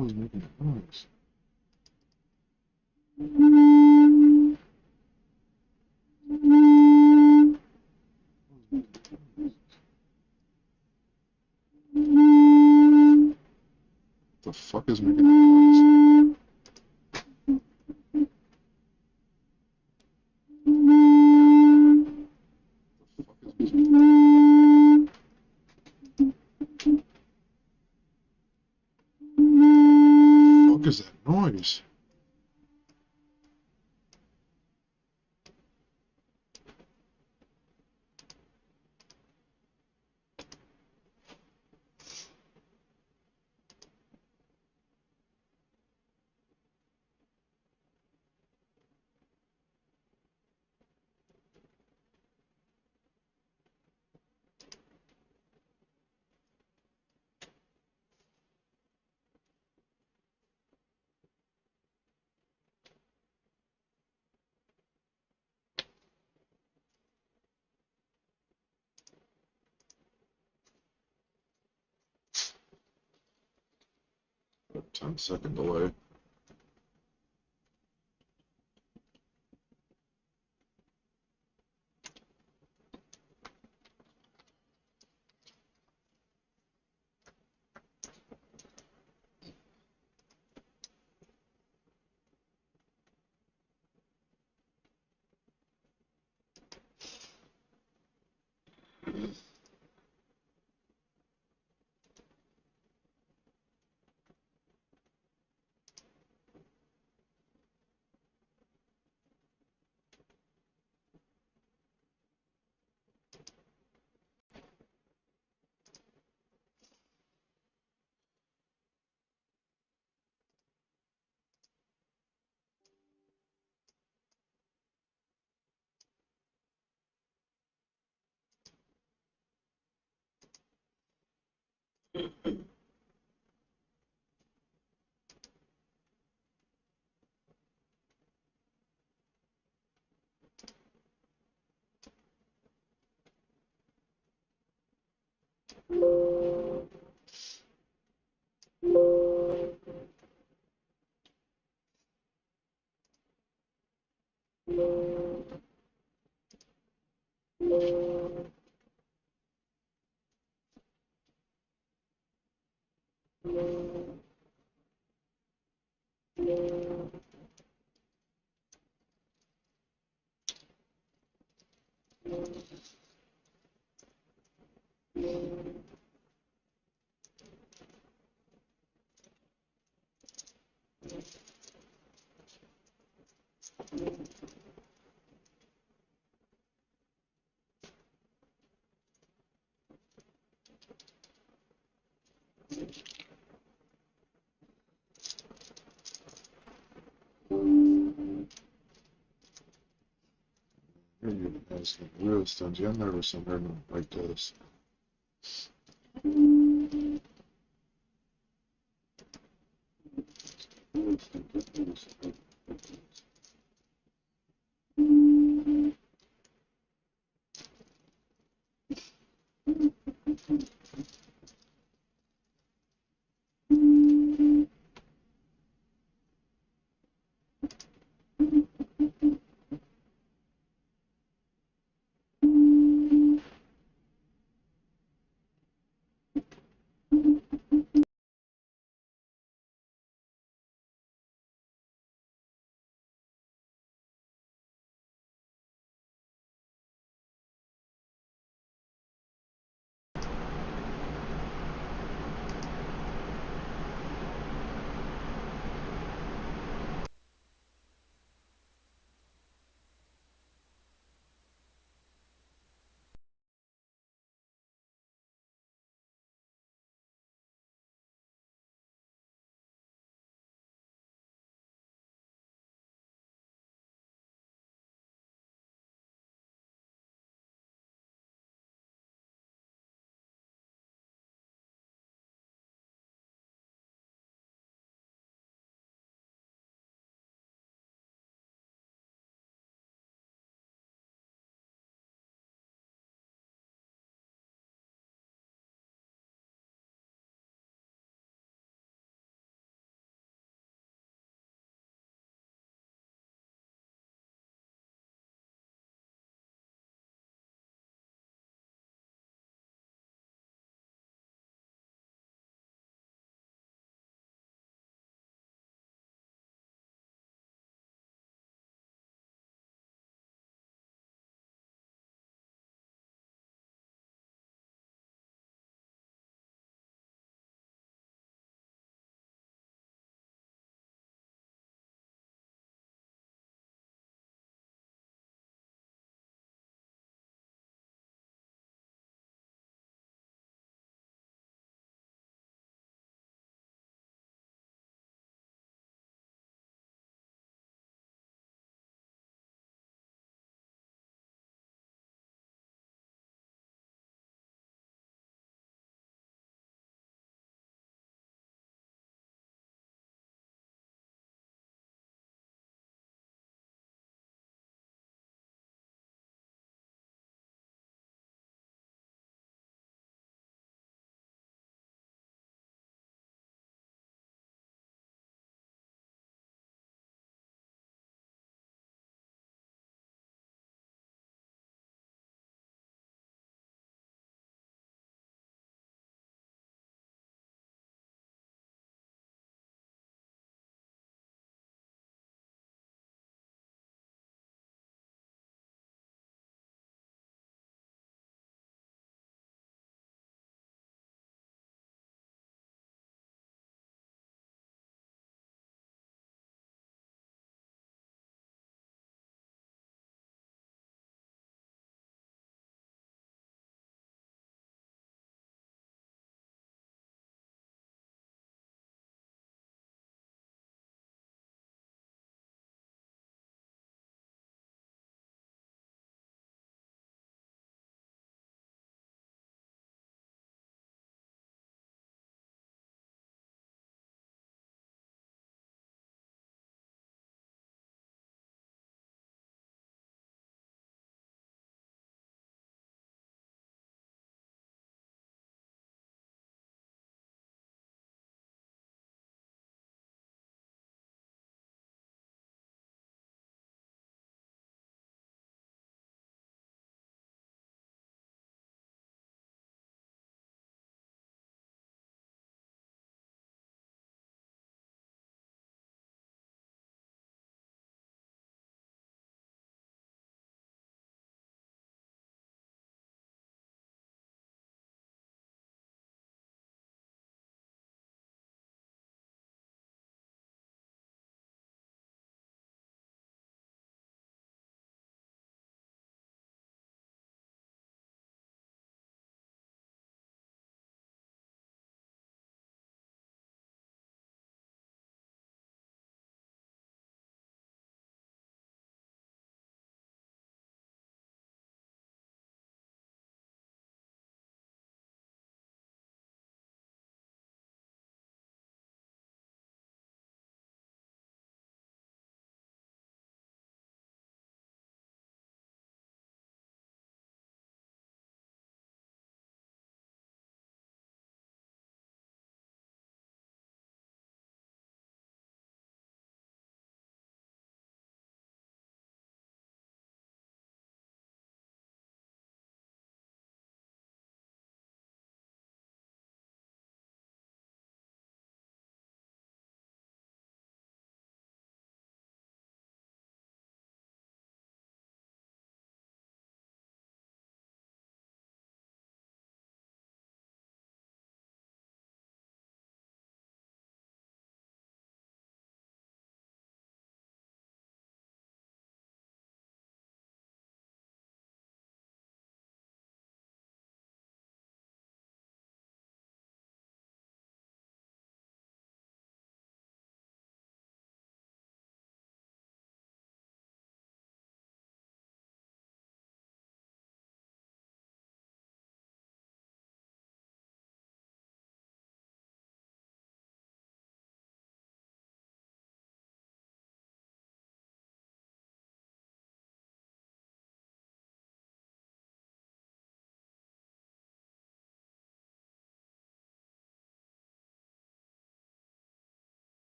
Oh, he's making a noise. The fuck is making that noise? The fuck is making fuck is that noise? A 10-second delay. You're asking real stingy. I've never seen her like this.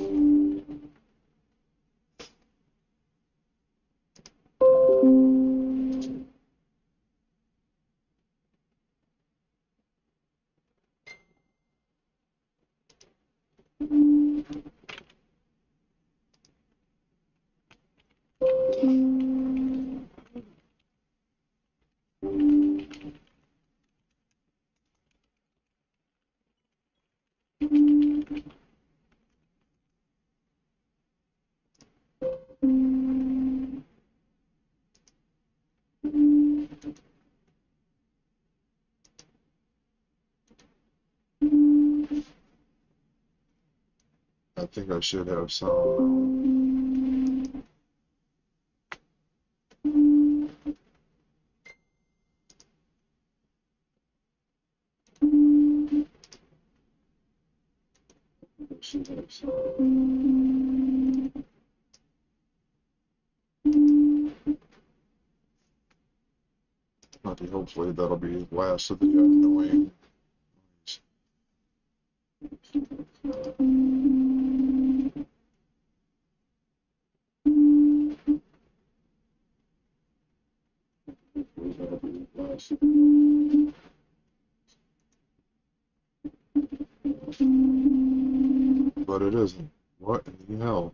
I think I should have sound now. I should have sound. Okay, hopefully that'll be last of the annoying. But it isn't. What in the hell?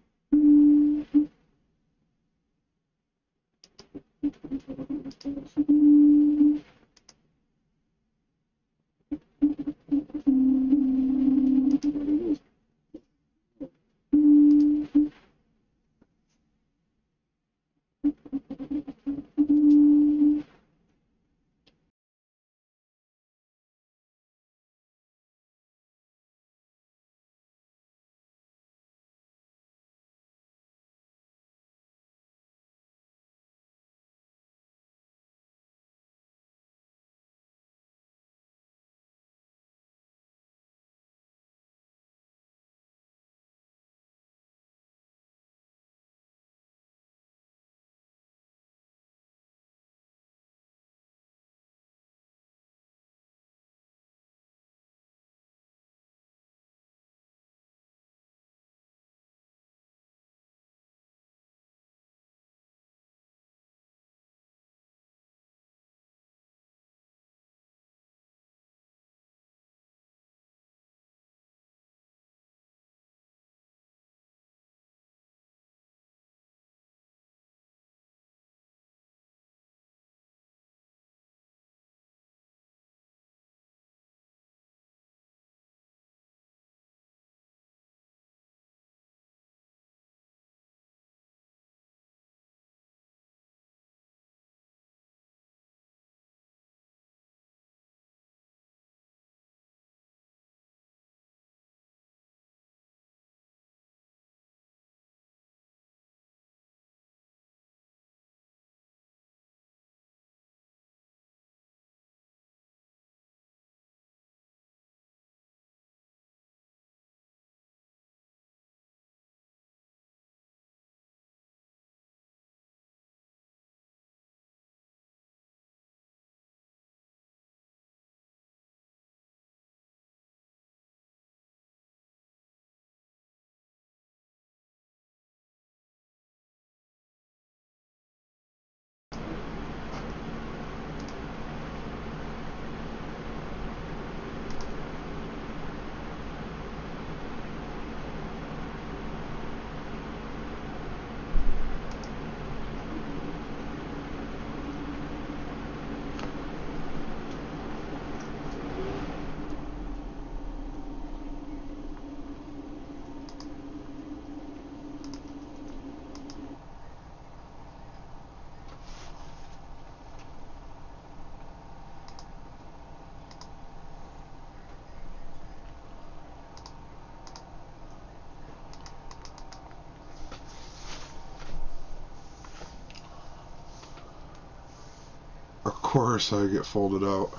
Of course I get folded out.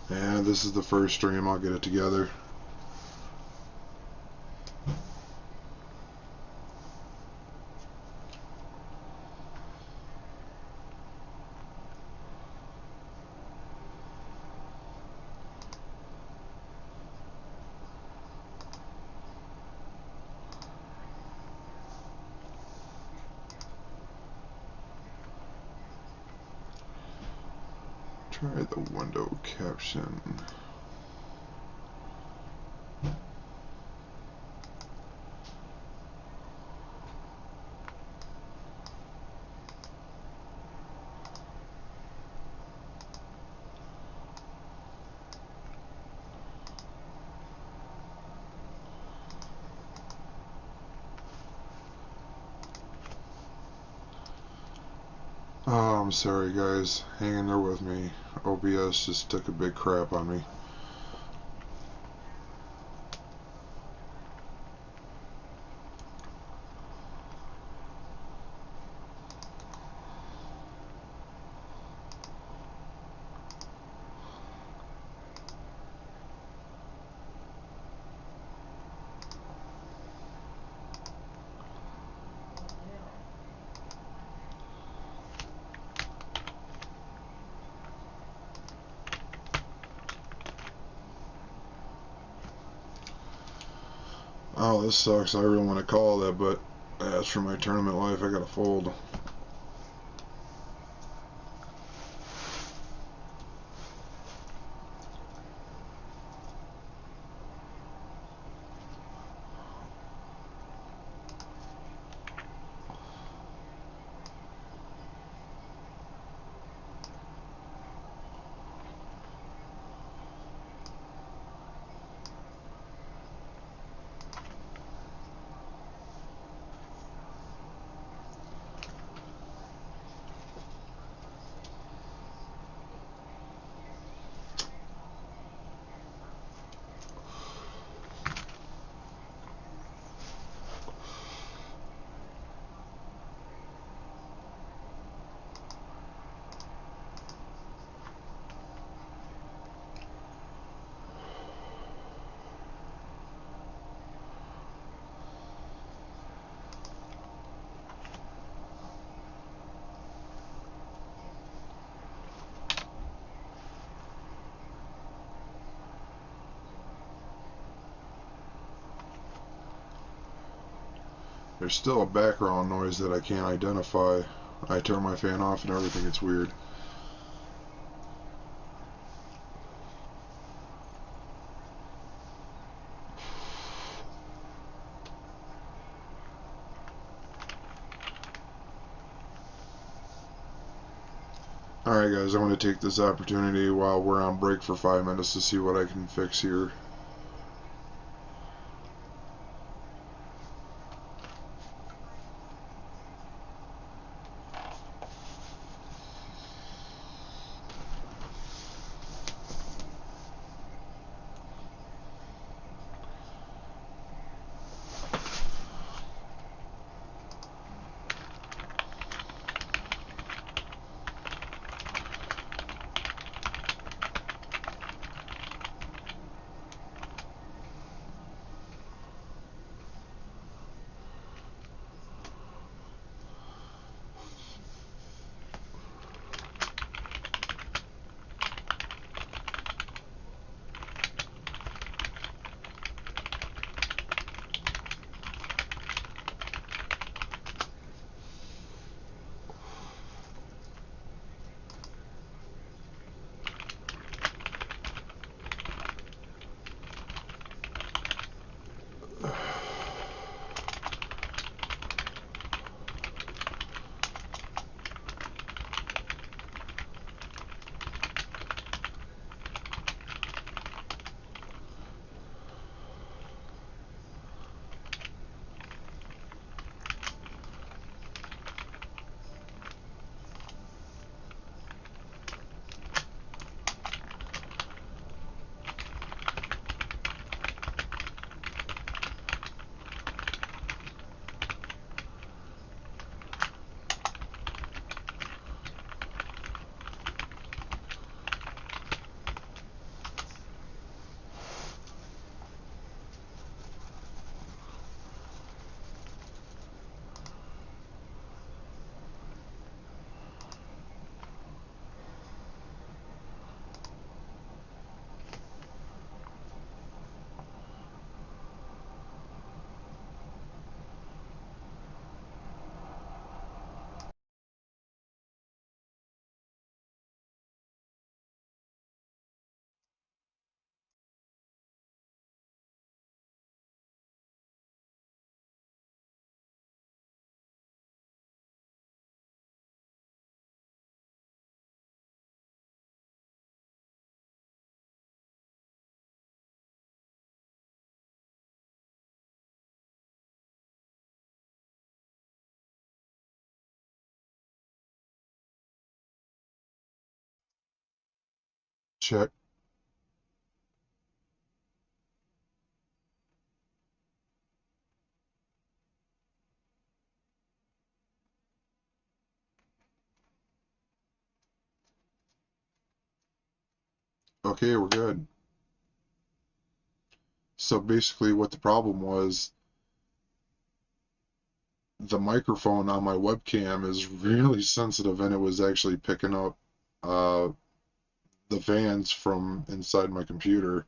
And this is the first stream. I'll get it together. Try the window caption. Oh, I'm sorry guys. Hang in there with me. OBS just took a big crap on me. Oh, this sucks. I really want to call that, but as for my tournament life, I gotta fold. There's still a background noise that I can't identify. I turn my fan off and everything, it's weird. Alright guys, I want to take this opportunity while we're on break for 5 minutes to see what I can fix here. Check. Okay, we're good. So basically what the problem was, the microphone on my webcam is really sensitive and it was actually picking up uh, the fans from inside my computer.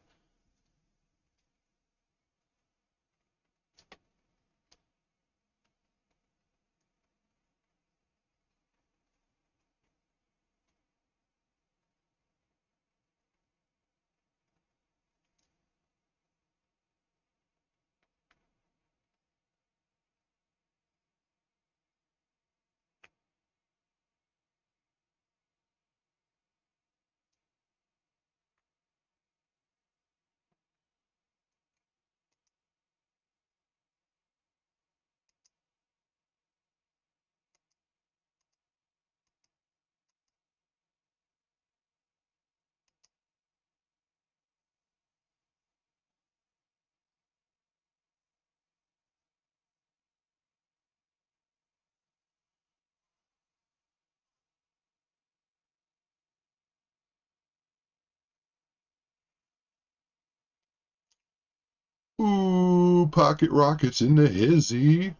Ooh, pocket rockets in the hizzy.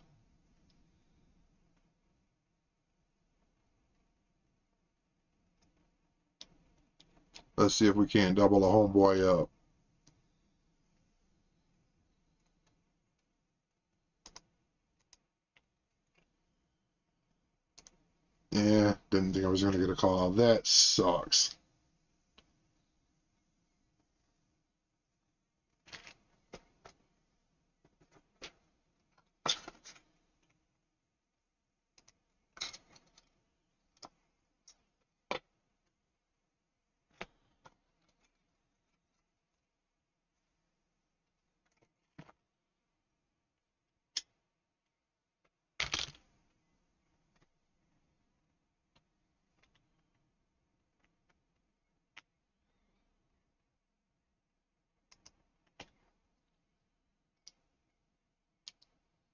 Let's see if we can't double a homeboy up. Yeah, didn't think I was going to get a call. That sucks.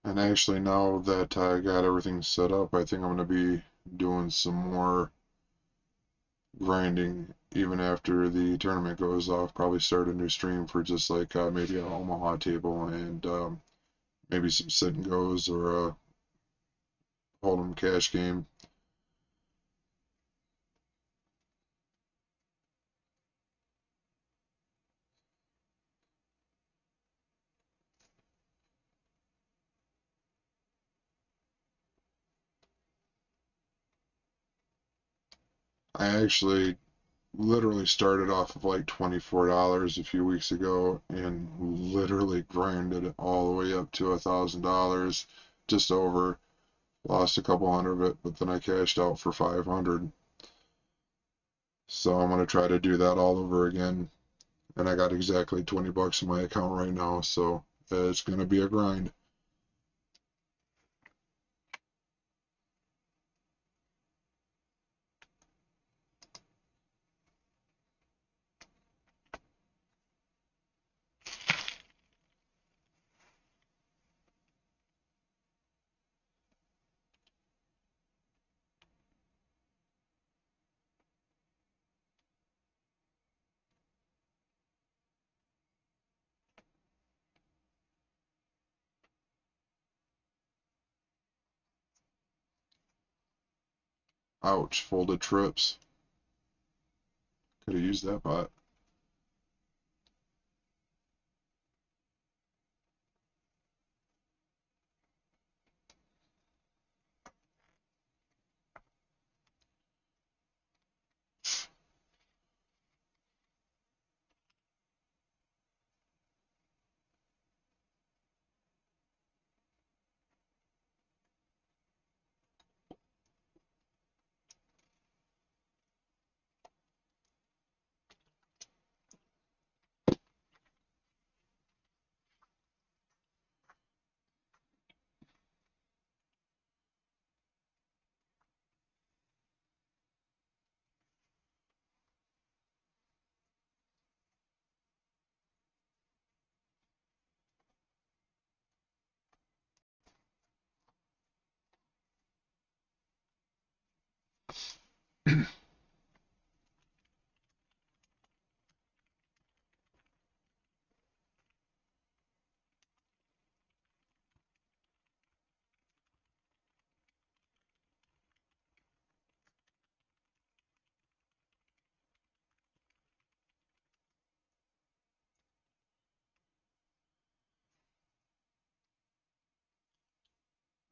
And actually, now that I got everything set up, I think I'm going to be doing some more grinding even after the tournament goes off. Probably start a new stream for just like maybe a Omaha table and maybe some sit and goes or a hold'em cash game. I actually literally started off of like $24 a few weeks ago and literally grinded it all the way up to $1,000, just over. Lost a couple hundred of it, but then I cashed out for 500. So I'm gonna try to do that all over again. And I got exactly 20 bucks in my account right now, so it's gonna be a grind. Ouch, folded trips. Could have used that bot.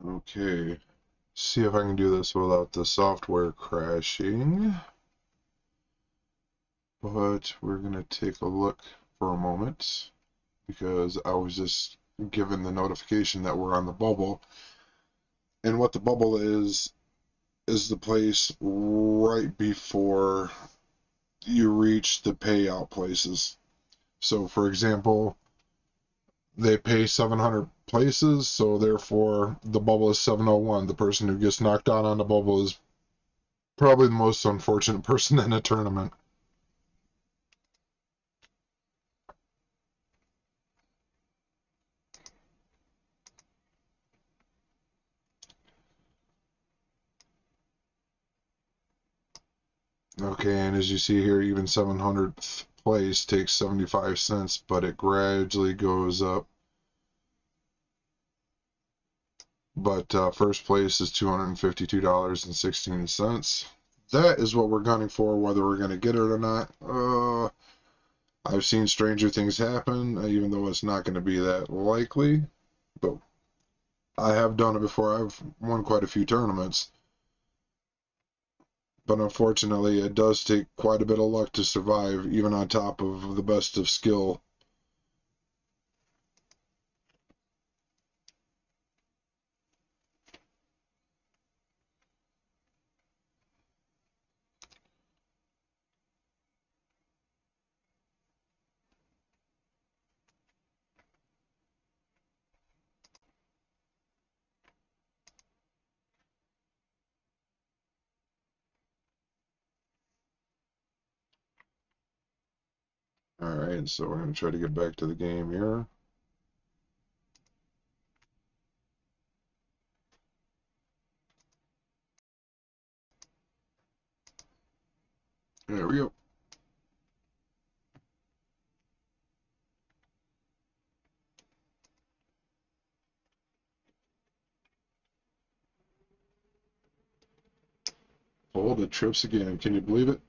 Okay, see if I can do this without the software crashing. But we're going to take a look for a moment because I was just given the notification that we're on the bubble. And what the bubble is the place right before you reach the payout places. So, for example, they pay 700 places, so therefore the bubble is 701. The person who gets knocked out on the bubble is probably the most unfortunate person in a tournament. Okay, and as you see here, even 700th place takes 75 cents, but it gradually goes up. But first place is $252.16. That is what we're gunning for, whether we're going to get it or not. I've seen stranger things happen, even though it's not going to be that likely. But I have done it before. I've won quite a few tournaments. But unfortunately, it does take quite a bit of luck to survive, even on top of the best of skill. Alright, so we're going to try to get back to the game here. There we go. Hold the trips again. Can you believe it?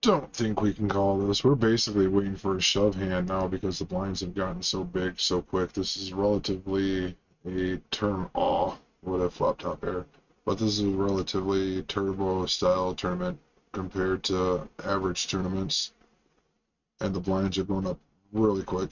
Don't think we can call this. We're basically waiting for a shove hand now because the blinds have gotten so big so quick. This is relatively a turn with a flop top air, but this is a relatively turbo style tournament compared to average tournaments, and the blinds are going up really quick.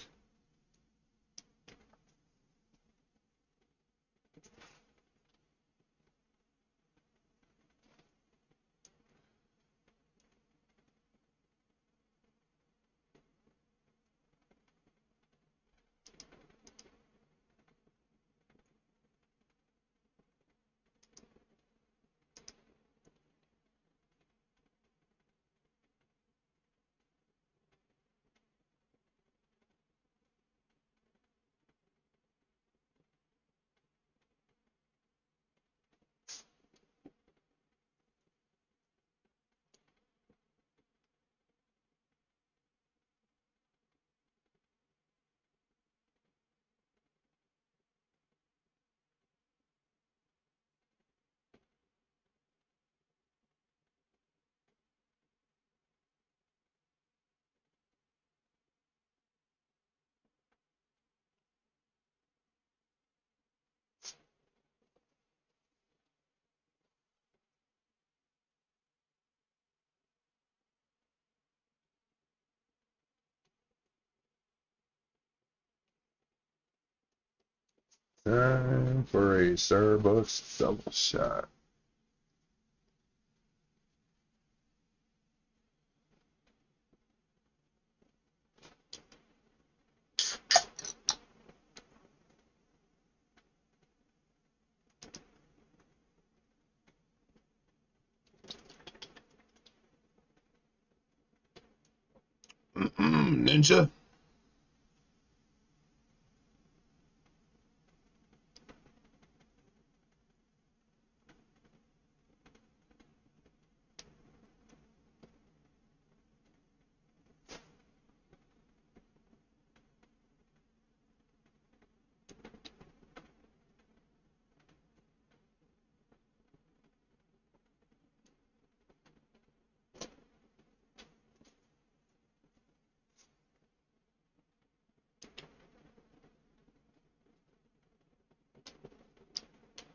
Time for a Starbucks double shot. Ninja.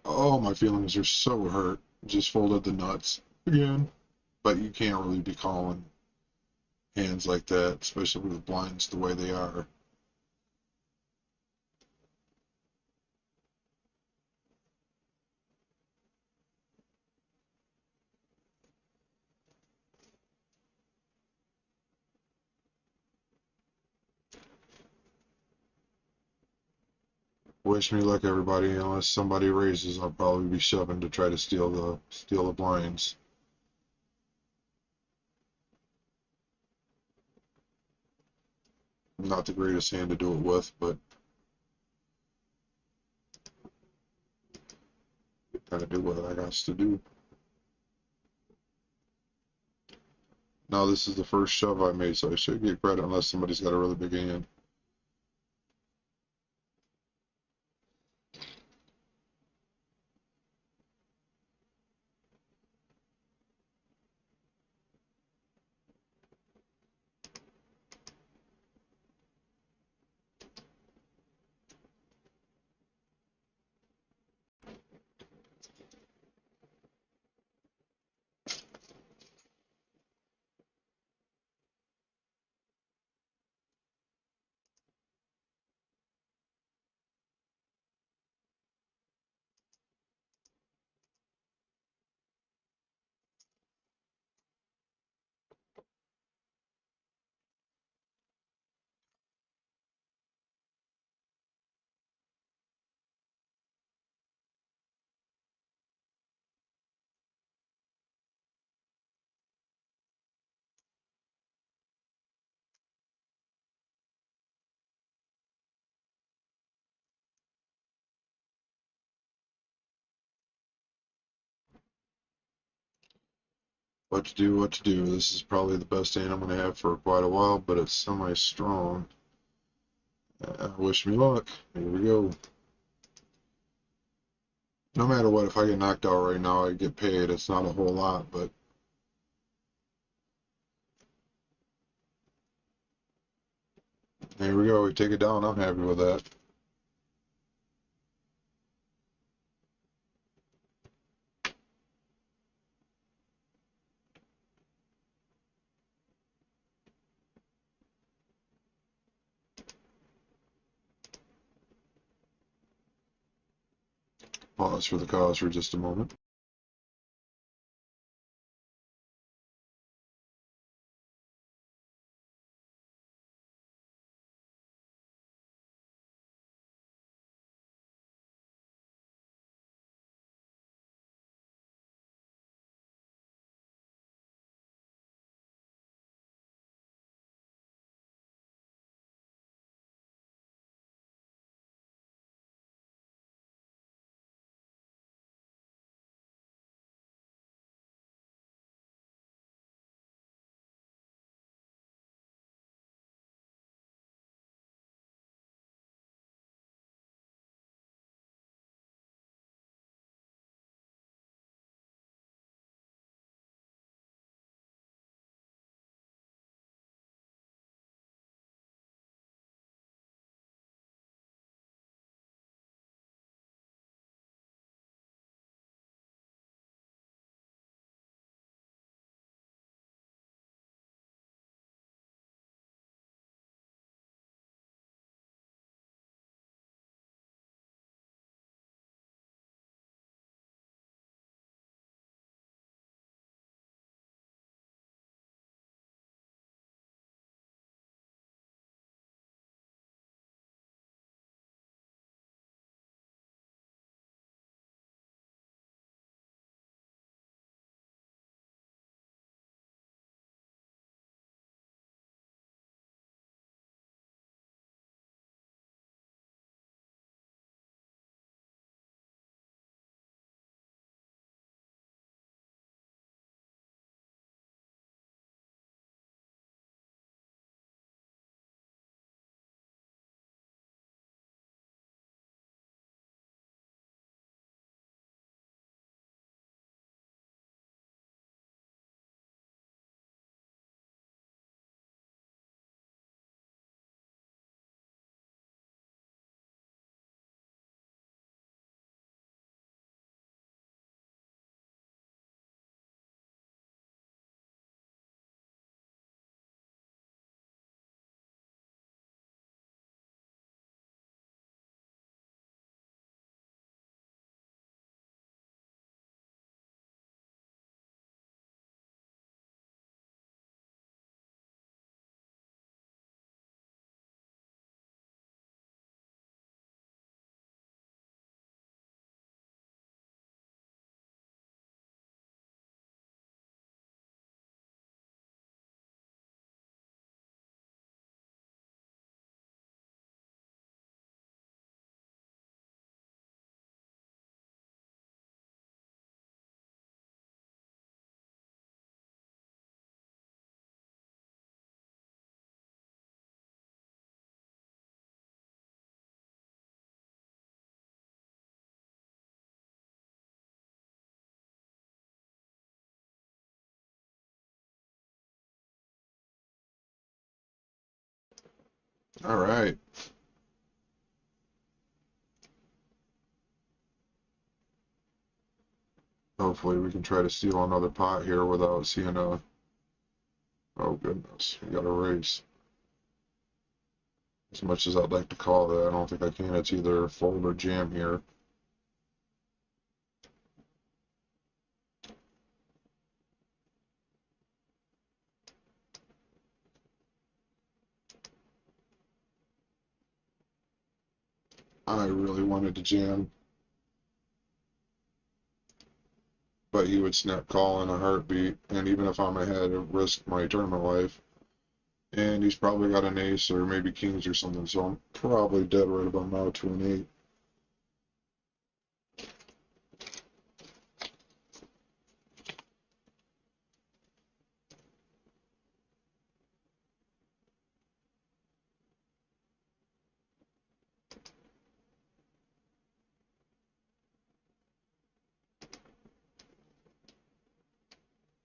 Oh, my feelings are so hurt. Just folded the nuts again. But you can't really be calling hands like that, especially with blinds the way they are. Wish me luck, everybody. Unless somebody raises, I'll probably be shoving to try to steal the blinds. Not the greatest hand to do it with, but gotta do what I got to do. Now this is the first shove I made, so I should get credit unless somebody's got a really big hand. What to do, what to do. This is probably the best hand I'm going to have for quite a while, but it's semi-strong. Wish me luck. Here we go. No matter what, if I get knocked out right now, I get paid. It's not a whole lot, but there we go. We take it down. I'm happy with that. Pause for the cause for just a moment. All right. Hopefully we can try to steal another pot here without seeing a... Oh goodness, we got a race. As much as I'd like to call that, I don't think I can. It's either fold or jam here. I really wanted to jam, but he would snap call in a heartbeat, and even if I'm ahead, it risk my tournament life. And he's probably got an ace or maybe kings or something, so I'm probably dead right about now to an eight.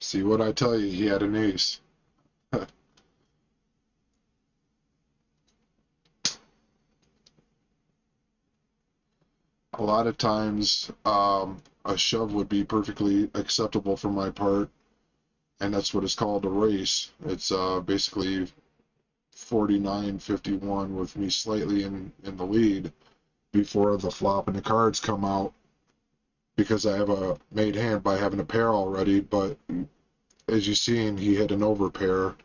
See what I tell you, he had an ace. A lot of times, a shove would be perfectly acceptable for my part, and that's what is called a race. It's basically 49-51 with me slightly in the lead before the flop and the cards come out because I have a made hand by having a pair already. But as you seen, he hit an overpair.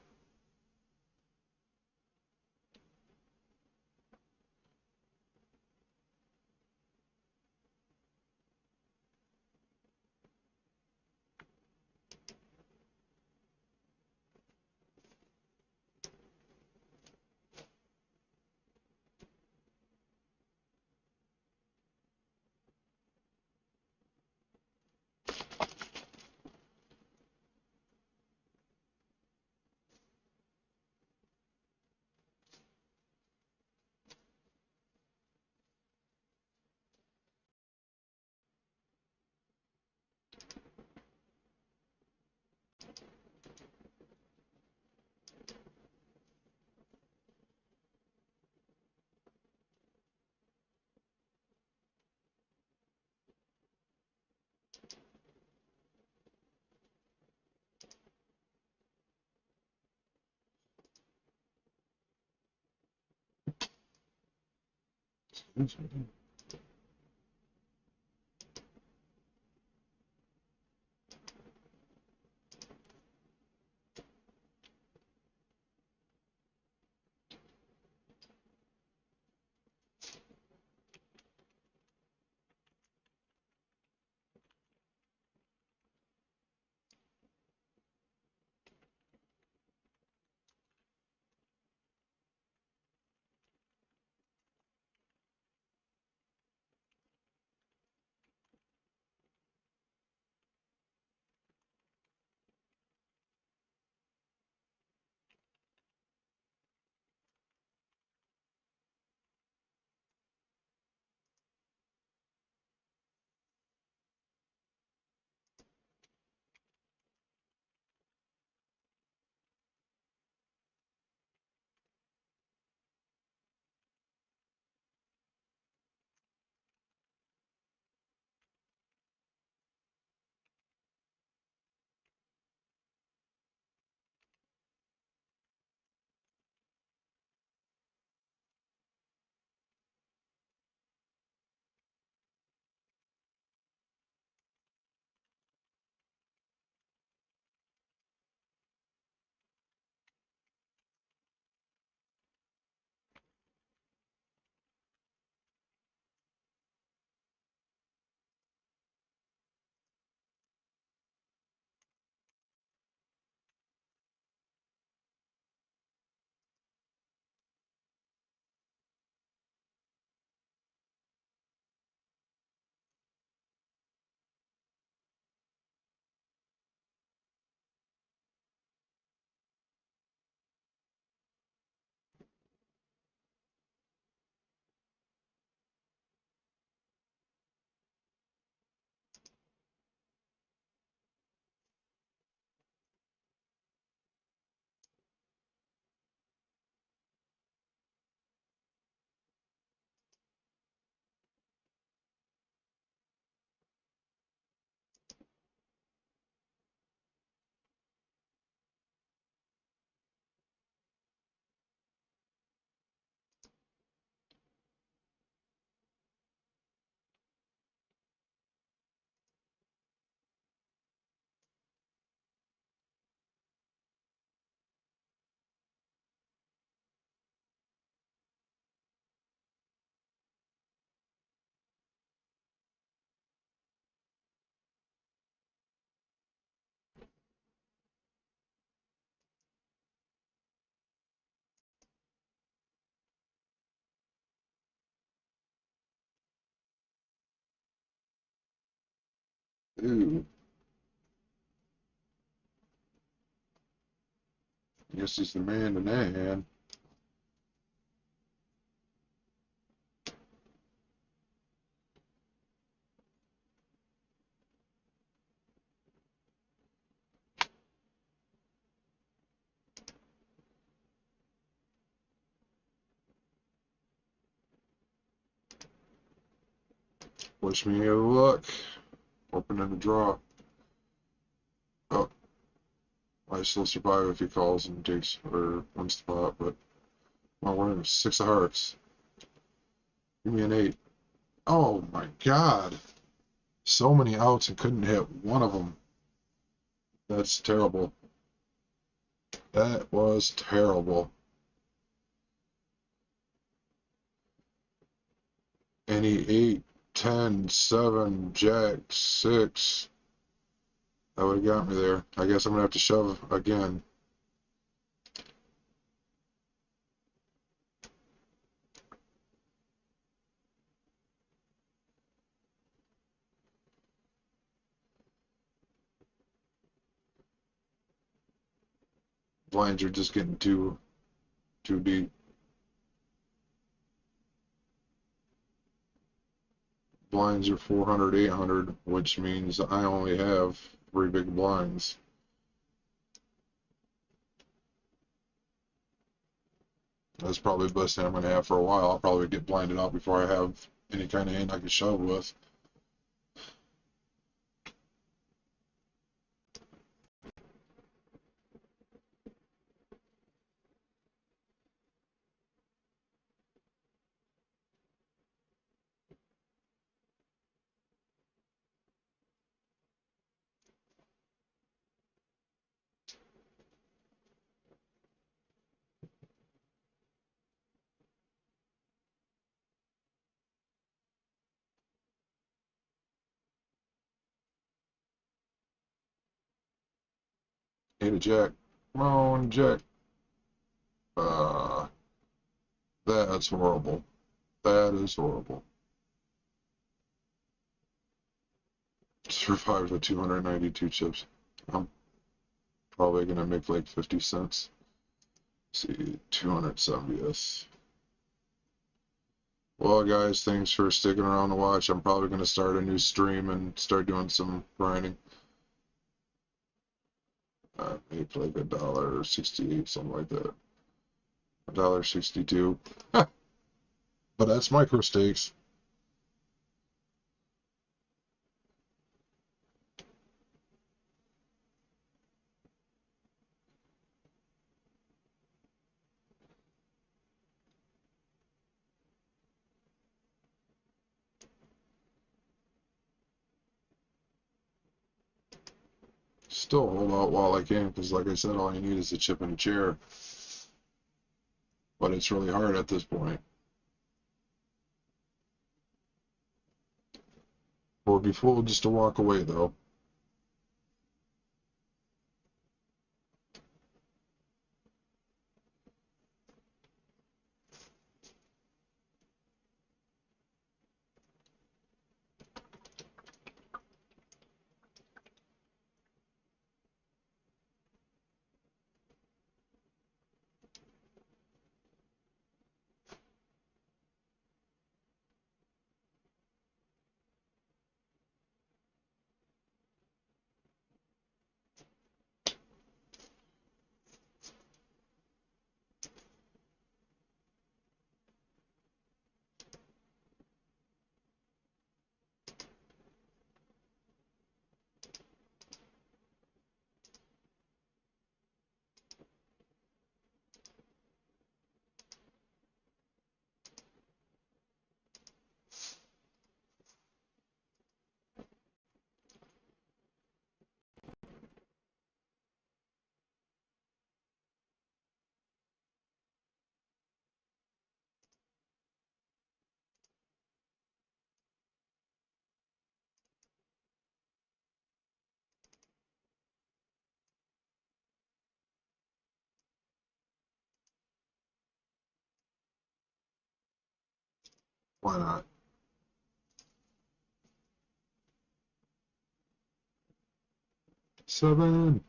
Ooh, guess he's the man in that hand. Wish me any luck. Opening the draw. Oh, I still survive if he calls and takes or wins the pot, but well, we're in 6 of hearts. Give me an 8. Oh my god. So many outs and couldn't hit one of them. That's terrible. That was terrible. Any 8, 10, 7, Jack, 6. That would have got me there. I guess I'm going to have to shove again. Blinds are just getting too deep. Blinds are 400, 800, which means I only have 3 big blinds. That's probably the best hand I'm going to have for a while. I'll probably get blinded out before I have any kind of hand I can shove with. Hit a Jack. Come on, Jack. Uh, that's horrible. That is horrible. Survived with 292 chips. I'm probably going to make like 50 cents. Let's see, 270th. Well, guys, thanks for sticking around to watch. I'm probably going to start a new stream and start doing some grinding. Make like $1.68, something like that. $1.62. But that's micro stakes. Still hold out while I can, because like I said, all you need is a chip and a chair. But it's really hard at this point. It would be fool just to walk away, though. Why not? 7.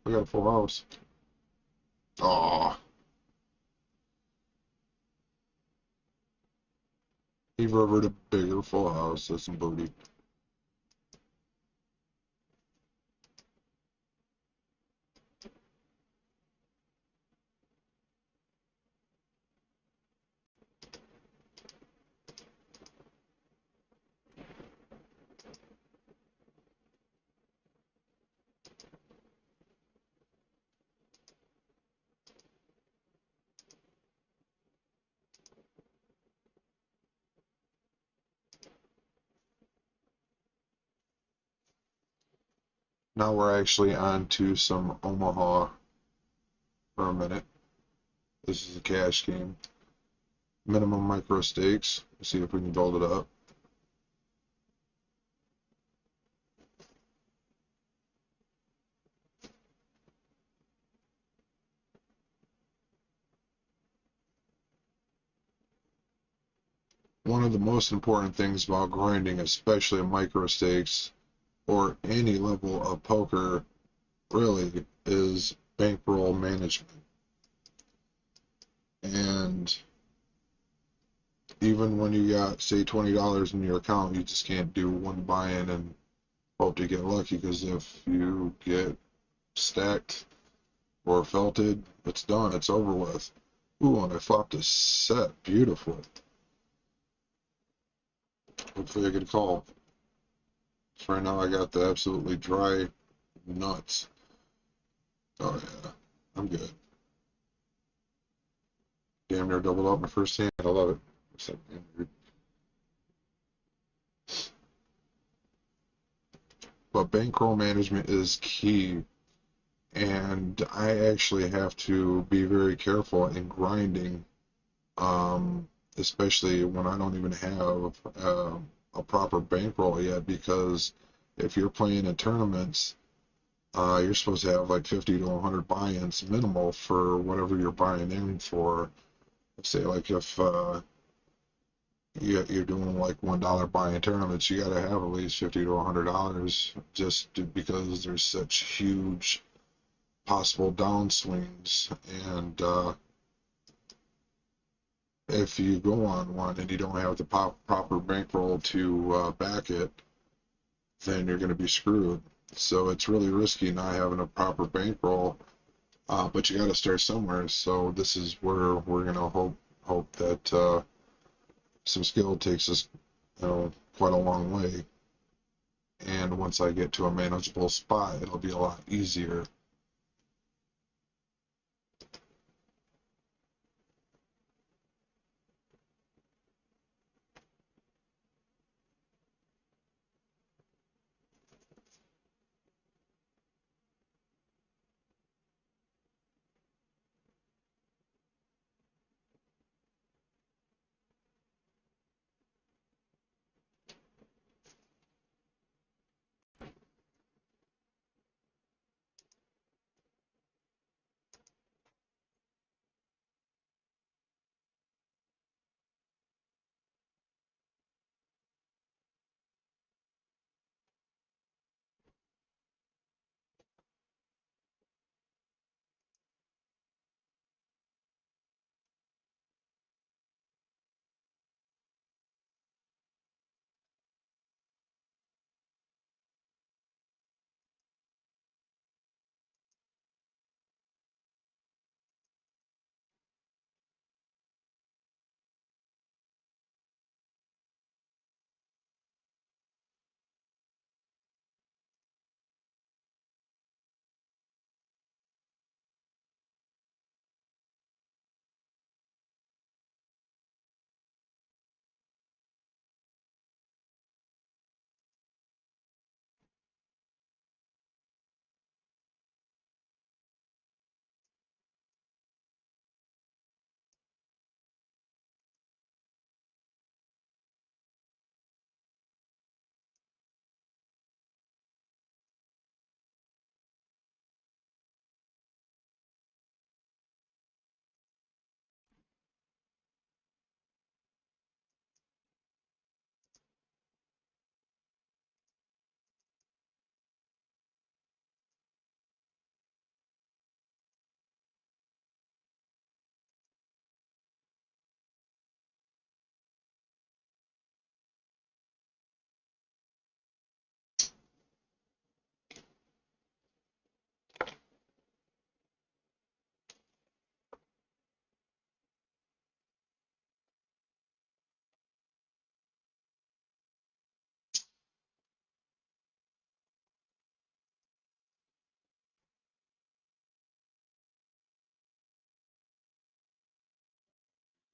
We got a full house. Aw. He rivered a bigger full house. That's some booty. Now we're actually on to some Omaha for a minute. This is a cash game. Minimum micro stakes. Let's see if we can build it up. One of the most important things about grinding, especially in micro stakes or any level of poker, really, is bankroll management. And even when you got, say, $20 in your account, you just can't do one buy-in and hope to get lucky, because if you get stacked or felted, it's done. It's over with. Ooh, and I flopped a set. Beautiful. Hopefully I get a call. For right now, I got the absolutely dry nuts. Oh, yeah. I'm good. Damn near doubled up my first hand. I love it. But bankroll management is key. And I actually have to be very careful in grinding, especially when I don't even have a proper bankroll yet, because if you're playing in tournaments, you're supposed to have like 50 to 100 buy-ins minimal for whatever you're buying in for. Say like if you're doing like $1 buy-in tournaments, you got to have at least 50 to $100, because there's such huge possible downswings. And if you go on one and you don't have the proper bankroll to back it, then you're going to be screwed. So it's really risky not having a proper bankroll, but you got to start somewhere. So this is where we're going to hope that some skill takes us, quite a long way. And once I get to a manageable spot, it'll be a lot easier.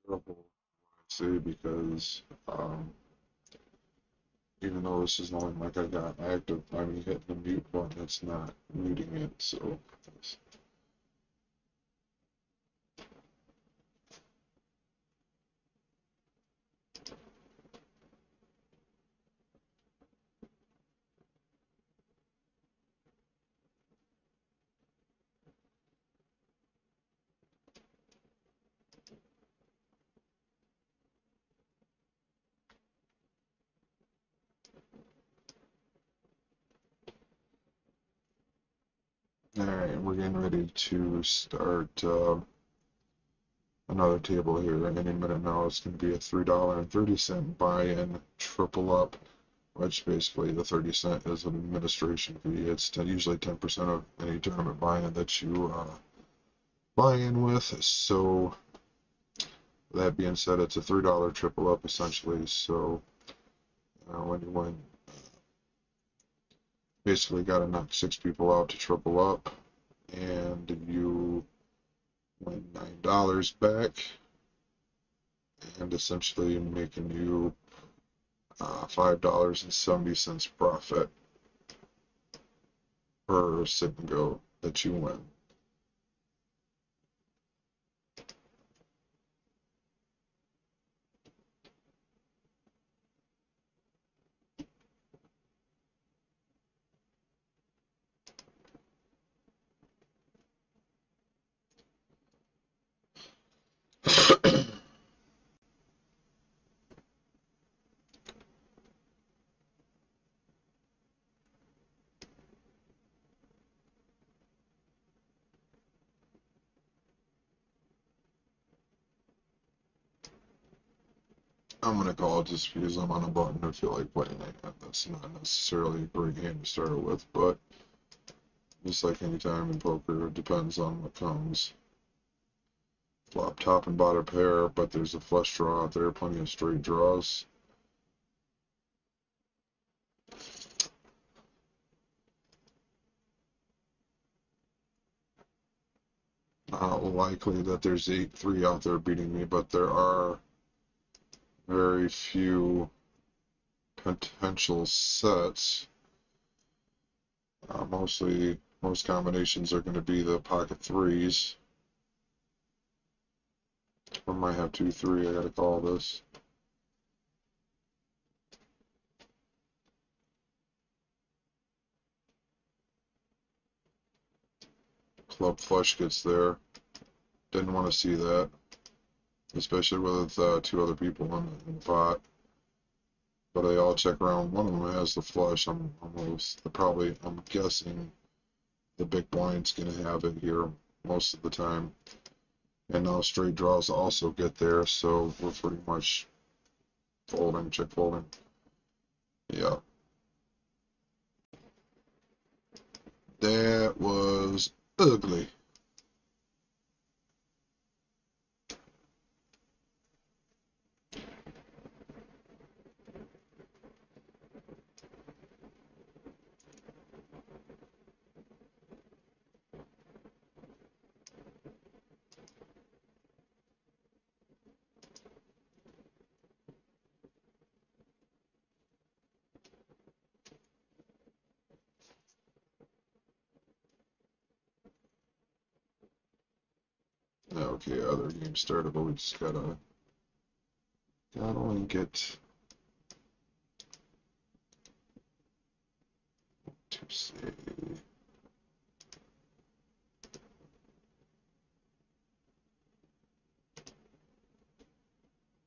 careful what I say because even though this is not like I got active by me hitting the mute button, it's not muting it. So, all right, we're getting ready to start another table here. Any minute now, it's going to be a $3.30 buy-in triple up, which basically the 30 cent is an administration fee. It's usually 10% of any tournament buy-in that you buy in with. So that being said, it's a $3 triple up essentially. So when you win, basically got to knock 6 people out to triple up, and you win $9 back, and essentially making you $5.70 profit per sit and go that you win. I'm gonna call it just because I'm on a button to feel like playing it. That's not necessarily a great hand to start with, but just like any time in poker, it depends on what comes. Flop top and bottom pair, but there's a flush draw out there, plenty of straight draws. Not likely that there's 8-3 out there beating me, but there are very few potential sets. Most combinations are going to be the pocket threes. I might have 2-3. I got to call this. Club flush gets there. Didn't want to see that, especially with 2 other people in the pot. But they all check around. One of them has the flush. I'm guessing the big blind's gonna have it here most of the time. And now straight draws also get there, so we're pretty much folding, check folding. Yeah. That was ugly. Okay, other game started, but we just gotta only get to see.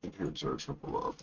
And here's our triple up.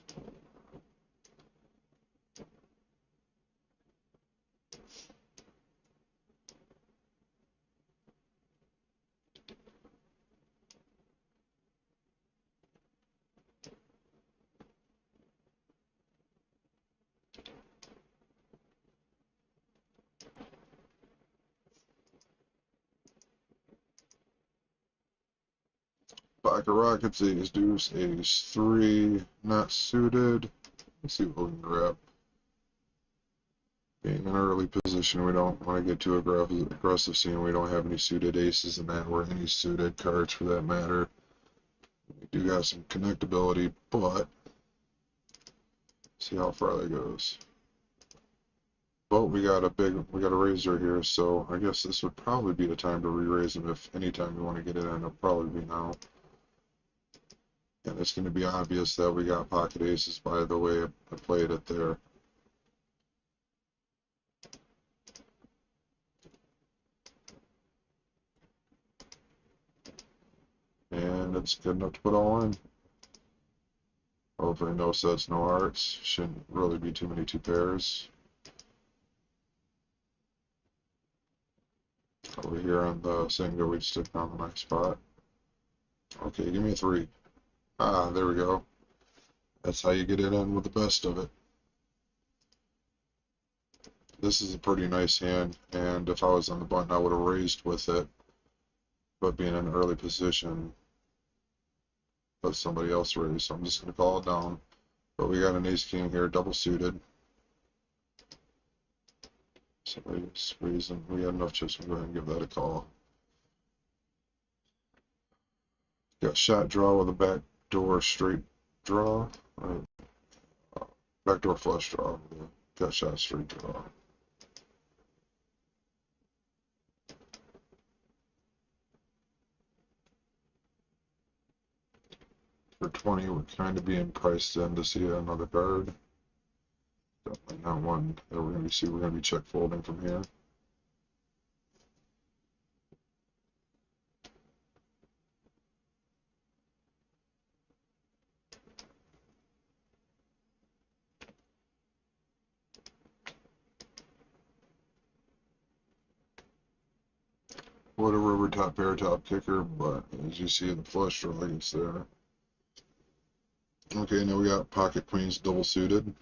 Pocket Rockets, ace, deuce, ace, 3, not suited. Let's see what we can grab. Being in an early position, we don't want to get too aggressive, seeing we don't have any suited aces in that, or any suited cards for that matter. You got some connectability, but see how far that goes. But we got a razor here, so I guess this would probably be the time to re-raise them. If anytime we want to get it in, it'll probably be now. And it's going to be obvious that we got pocket aces by the way I played it there. And it's good enough to put all in. Hopefully no sets, no hearts. Shouldn't really be too many two pairs. Over here on the single, we'd stick on the next spot. Okay, give me a 3. Ah, there we go. That's how you get it in with the best of it. This is a pretty nice hand, and if I was on the button, I would have raised with it. But being in an early position, let somebody else raise, so I'm just going to call it down. But we got an ace-king here, double suited. Somebody's raising. We got enough chips, we'll go ahead and give that a call. Got shot draw with a backdoor straight draw. Backdoor flush draw. Got shot straight draw. For 20, we're kind of being priced in to see another card. Definitely not one that we're going to see. We're going to be check folding from here. What a river top pair top kicker, but as you see, the flush draw is there. Okay, now we got pocket queens double suited.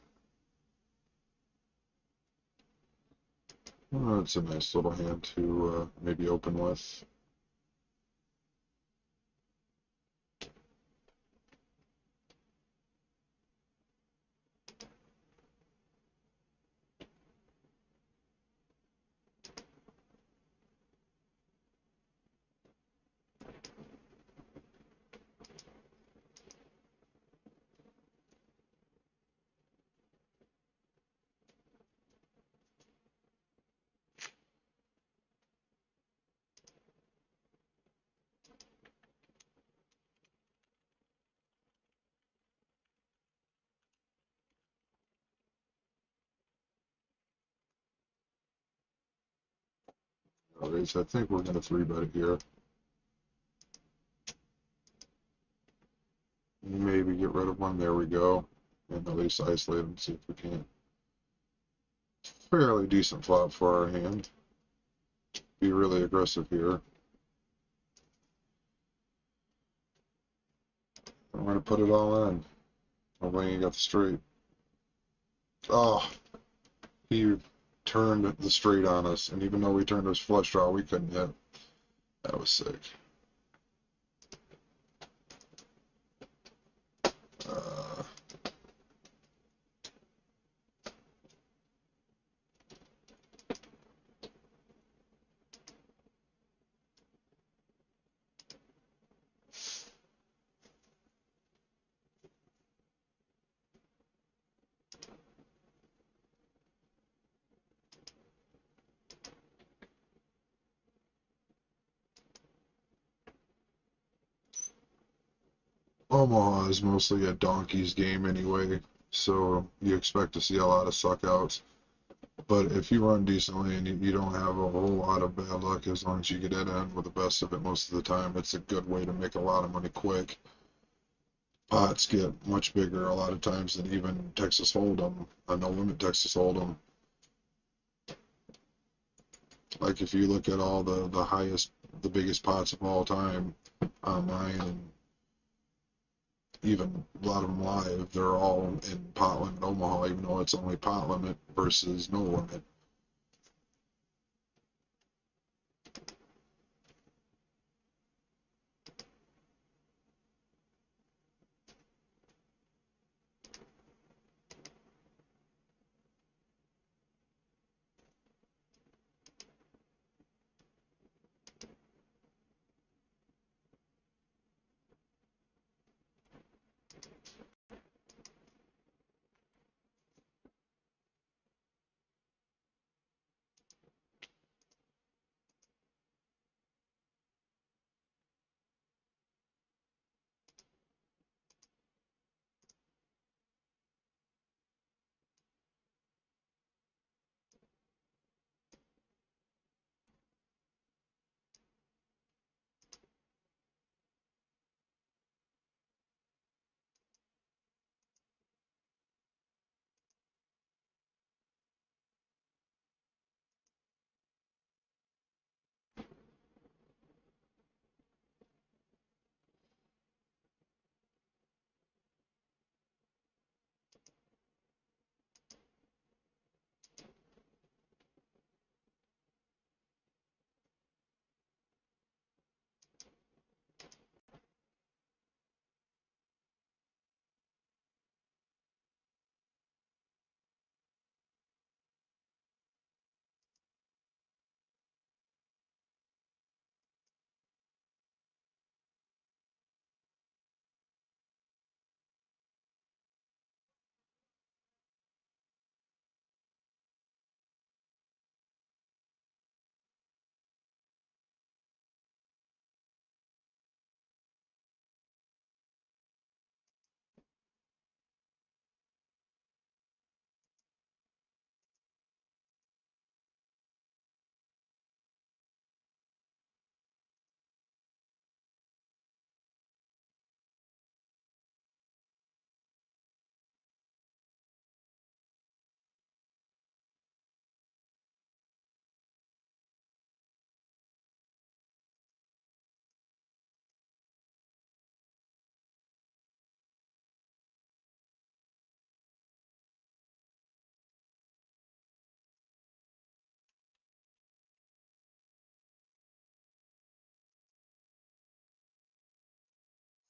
It's a nice little hand to maybe open with. Alright, so I think we're going to 3-bet it here. Maybe get rid of one. There we go. And at least isolate and see if we can. Fairly decent flop for our hand. Be really aggressive here. I'm going to put it all in. Hopefully you got the straight. Oh, he turned the straight on us, and even though we turned his flush draw, we couldn't hit. That was sick. Uh, Omaha is mostly a donkey's game anyway, so you expect to see a lot of suckouts. But if you run decently and you don't have a whole lot of bad luck, as long as you get it in with the best of it most of the time, it's a good way to make a lot of money quick. Pots get much bigger a lot of times than even Texas Hold'em, a no limit Texas Hold'em. Like if you look at all the highest, the biggest pots of all time online, and even a lot of them live, they're all in pot limit Omaha, even though it's only pot limit versus no limit.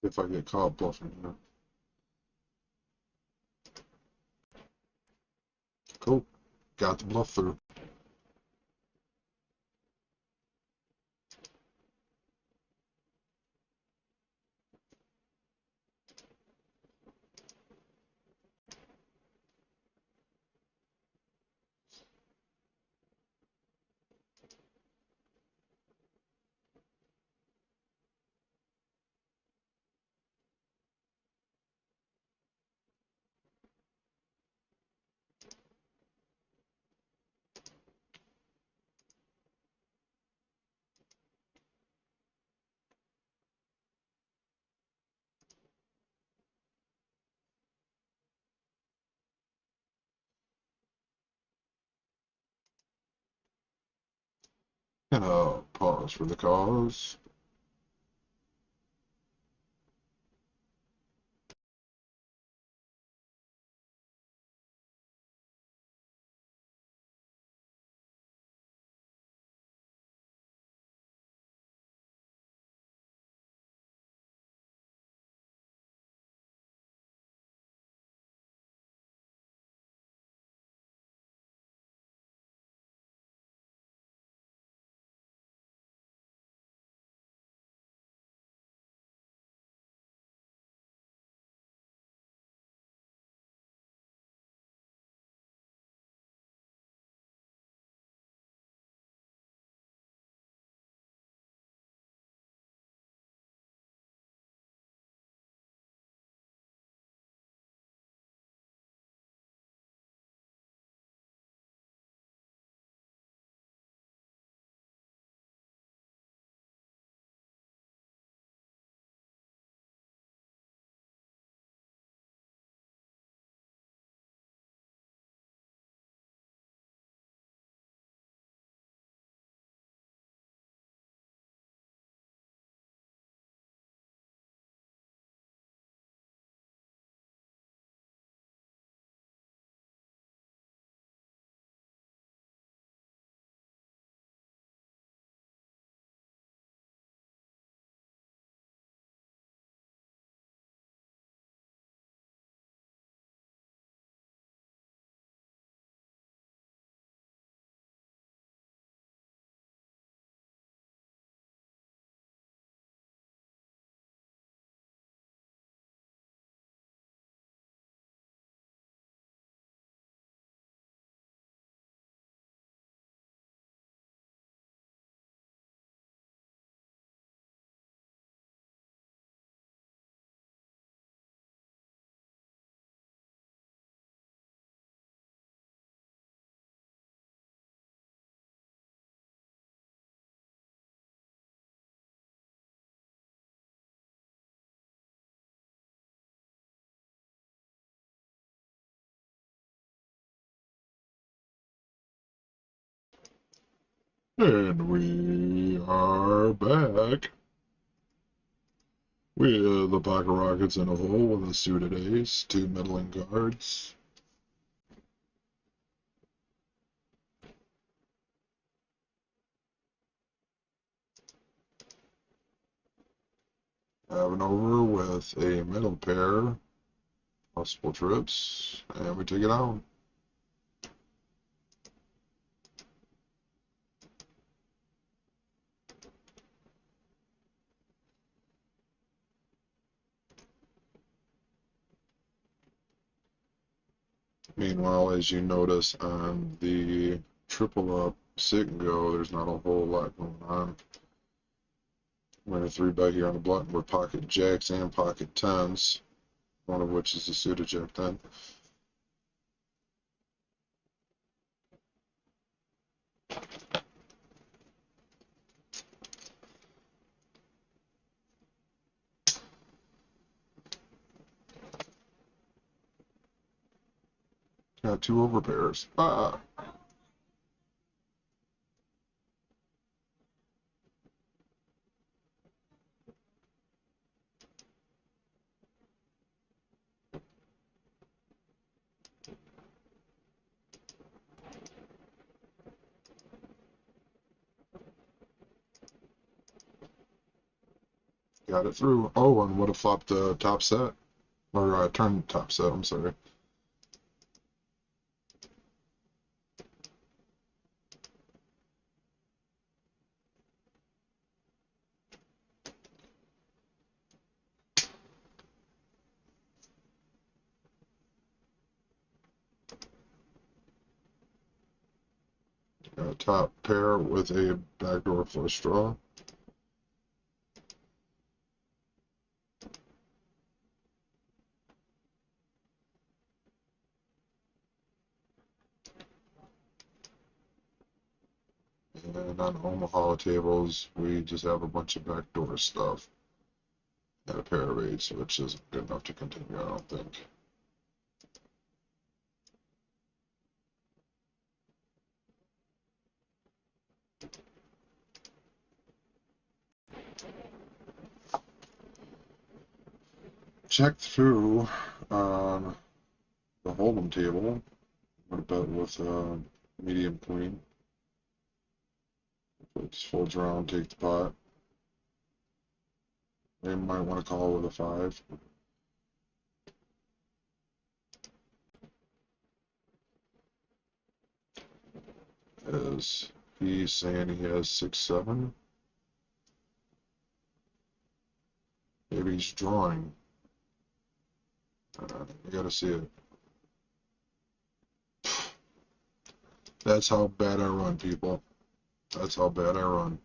if I get caught bluffing here. Cool. Got the bluff through. And pause for the cause. And we are back with the Pocket Rockets in a hole with a suited ace, two middling cards. Having over with a middle pair, possible trips, and we take it out. Meanwhile, as you notice on the triple up sit and go, there's not a whole lot going on. We're going to 3-bet here on the button with pocket jacks and pocket tens, one of which is a suited jack 10. Got two overpairs. Ah! Got it through. Oh, and would have flopped the top set. Or turned top set, I'm sorry. Top pair with a backdoor flush draw. And on Omaha tables, we just have a bunch of backdoor stuff and a pair of eights, which isn't good enough to continue, I don't think. Check through on the Hold'em table. I'm gonna bet with medium queen. It just folds around, take the pot. They might want to call with a five. As he's saying he has 6-7. Maybe he's drawing. You gotta see it. That's how bad I run, people. That's how bad I run.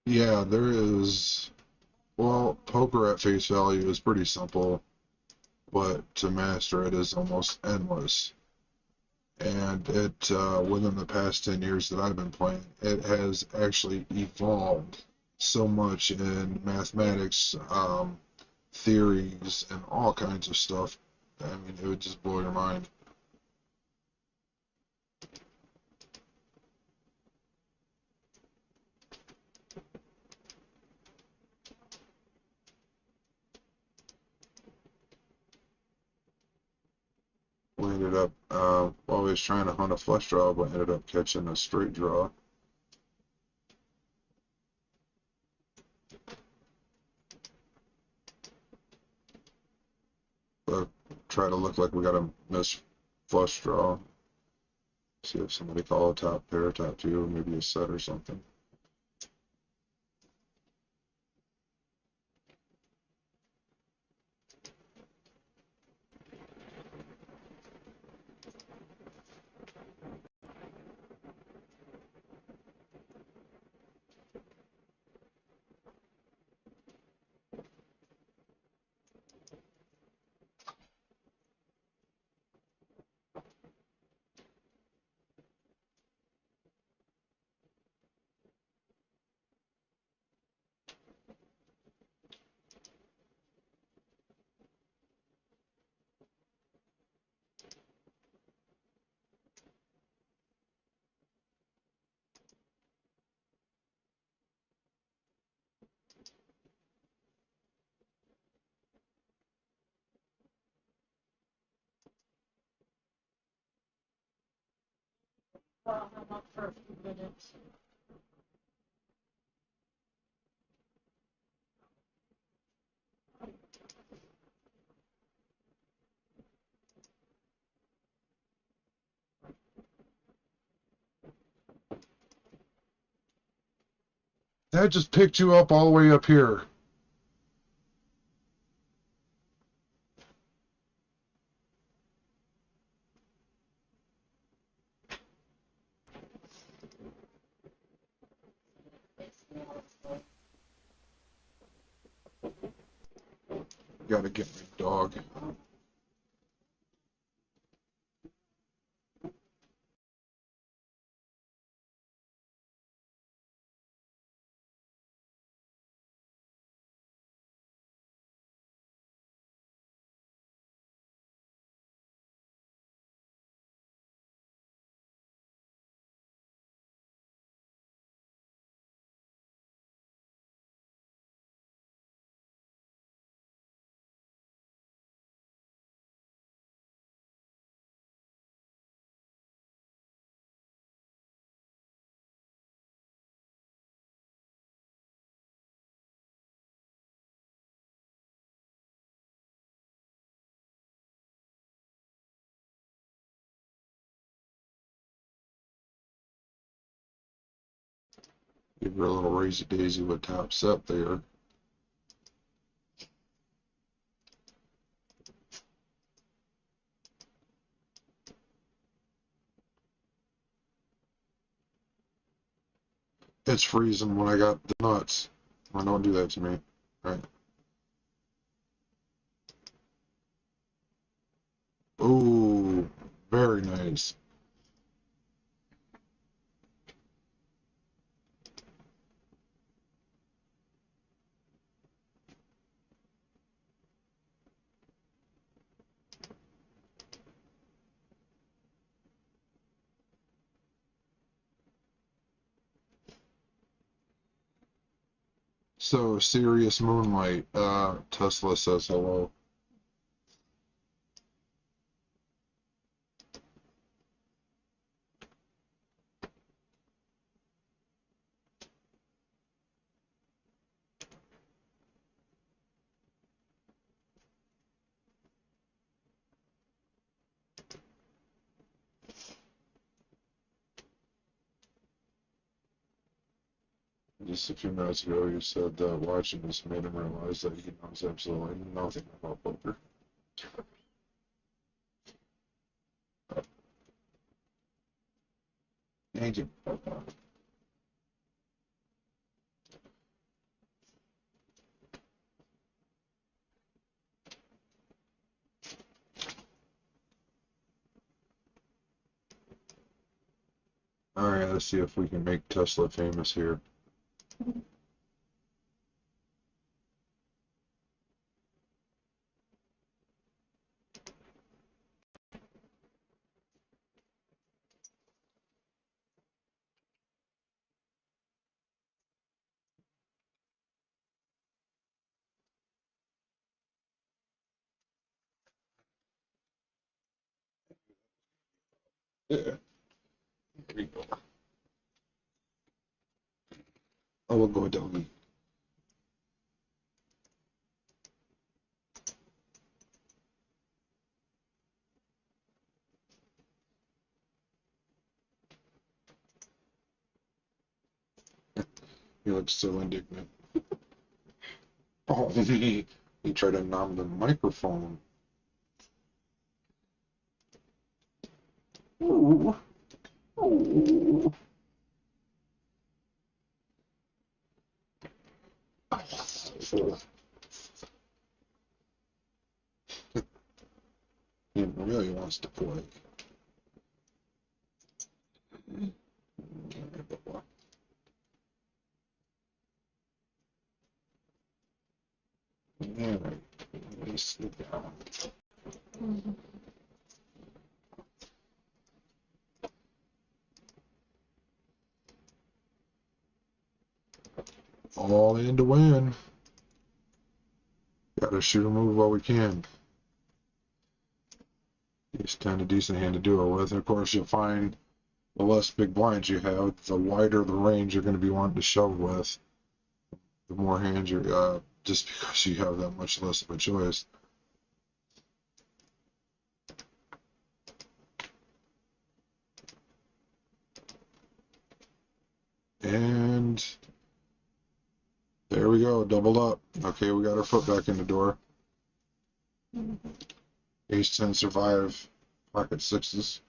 Yeah, there is. Well, poker at face value is pretty simple, but to master it is almost endless. And it, within the past 10 years that I've been playing, it has actually evolved so much in mathematics, theories, and all kinds of stuff. I mean, it would just blow your mind. We ended up, while we was trying to hunt a flush draw, we ended up catching a straight draw. But try to look like we got a missed flush draw. See if somebody call a top pair, top two, maybe a set or something. Well, I'm up for a few minutes. That just picked you up all the way up here. Gotta get my dog. Give her a little raisy daisy with top set there. It's freezing when I got the nuts. Well, don't do that to me. Right. Ooh, very nice. So, Serious Moonlight, Tesla says hello. Just a few minutes ago, you said that watching this made him realize that he knows absolutely nothing about poker. Thank you. Alright, let's see if we can make Tesla famous here. Yeah, there we go. Oh, we'll go doggy. He looks so indignant. Oh, he tried to nom the microphone. Ooh. Ooh. He really wants to play. Alright, let me sit down. All in to win. Gotta shoot a move while we can. It's kind of decent hand to do it with. And of course, you'll find the less big blinds you have, the wider the range you're going to be wanting to shove with. The more hands you're, just because you have that much less of a choice. And there we go, doubled up. Okay, we got our foot back in the door. Ace 10 survive, pocket sixes.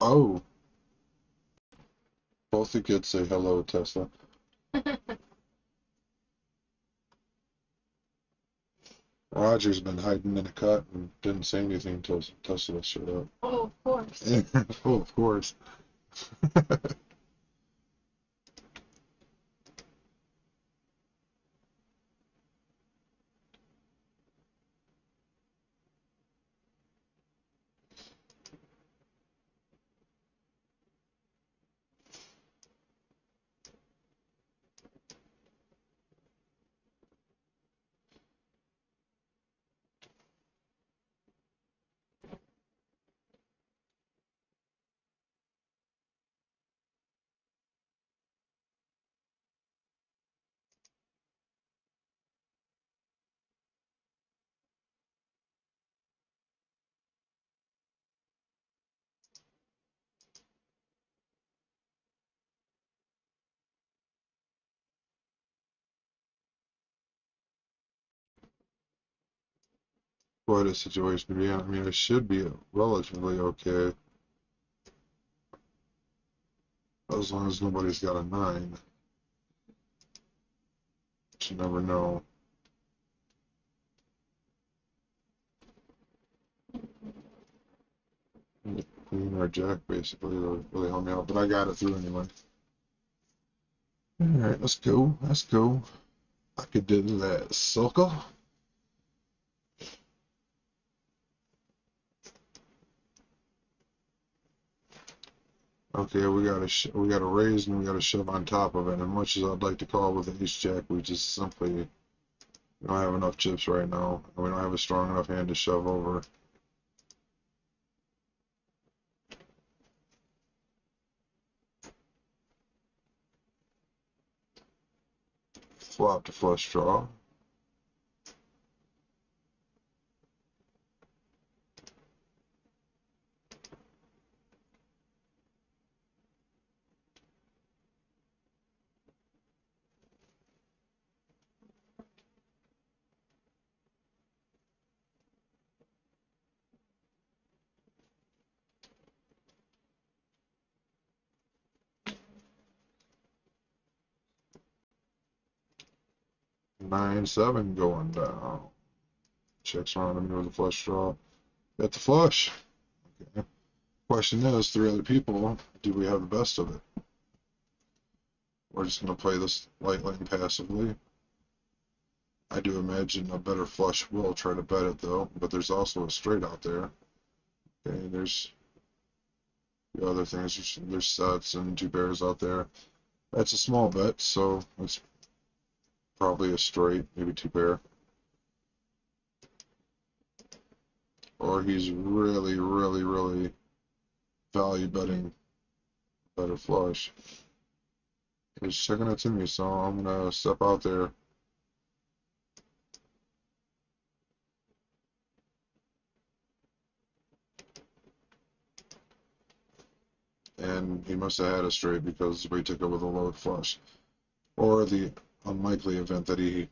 Oh, both the kids say hello, Tesla. Roger's been hiding in a cut and didn't say anything until Tesla showed up. Oh, of course. Oh, of course. quite a situation to be in. I mean, it should be relatively okay as long as nobody's got a 9. But you never know. Queen or Jack basically really helped me out, but I got it through anyway. Alright, let's go. Let's go. I could do that, sucker. Okay, we got a raise and we got a shove on top of it. And much as I'd like to call with an ace jack, we just simply don't have enough chips right now, and we don't have a strong enough hand to shove over. Flop to flush draw. Nine seven going down. Checks around me with a flush draw. Got the flush. Okay. Question is, 3 other people, do we have the best of it? We're just going to play this lightly and passively. I do imagine a better flush will try to bet it though, but there's also a straight out there. Okay, there's the other things. There's sets and 2 pairs out there. That's a small bet, so it's probably a straight, maybe 2 pair. Or he's really, really, really value betting better flush. He's checking it to me, so I'm gonna step out there. And he must have had a straight because we took it with a low flush. Or the unlikely event that he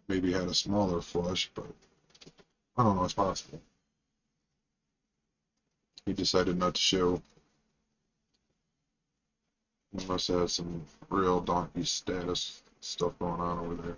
maybe had a smaller flush, but I don't know, it's possible. He decided not to show. He must have had some real donkey status stuff going on over there.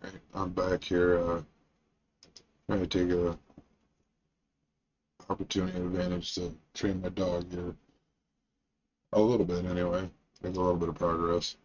Right, I'm back here, trying to take a opportunity advantage to train my dog here. A little bit anyway. Make a little bit of progress.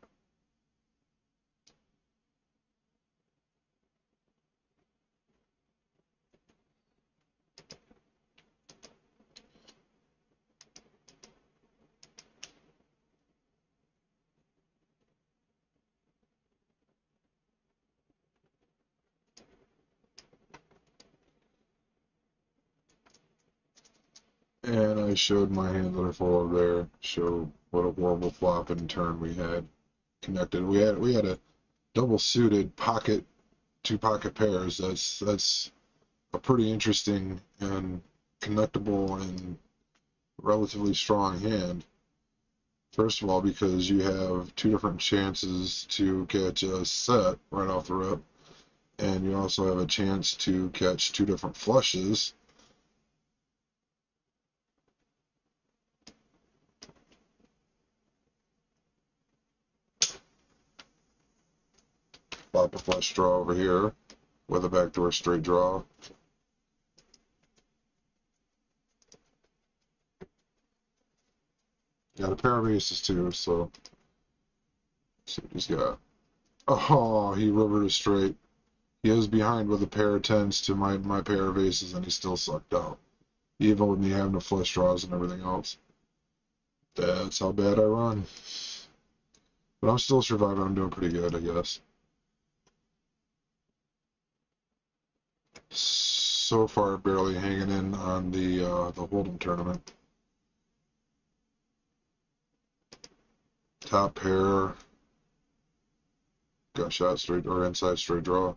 I showed my hands that are full over there. Show what a horrible flop and turn we had connected. We had a double suited pocket, two pocket pairs. That's a pretty interesting and connectable and relatively strong hand. First of all, because you have two different chances to catch a set right off the rip, and you also have a chance to catch two different flushes. Flop a flush draw over here with a backdoor straight draw. Got a pair of aces too, so let's see what he's got. Oh, he rivered a straight. He was behind with a pair of tens to my pair of aces, and he still sucked out. Even with me having the flush draws and everything else. That's how bad I run. But I'm still surviving. I'm doing pretty good, I guess. So far, barely hanging in on the Hold'em tournament. Top pair. Got shot straight or inside straight draw.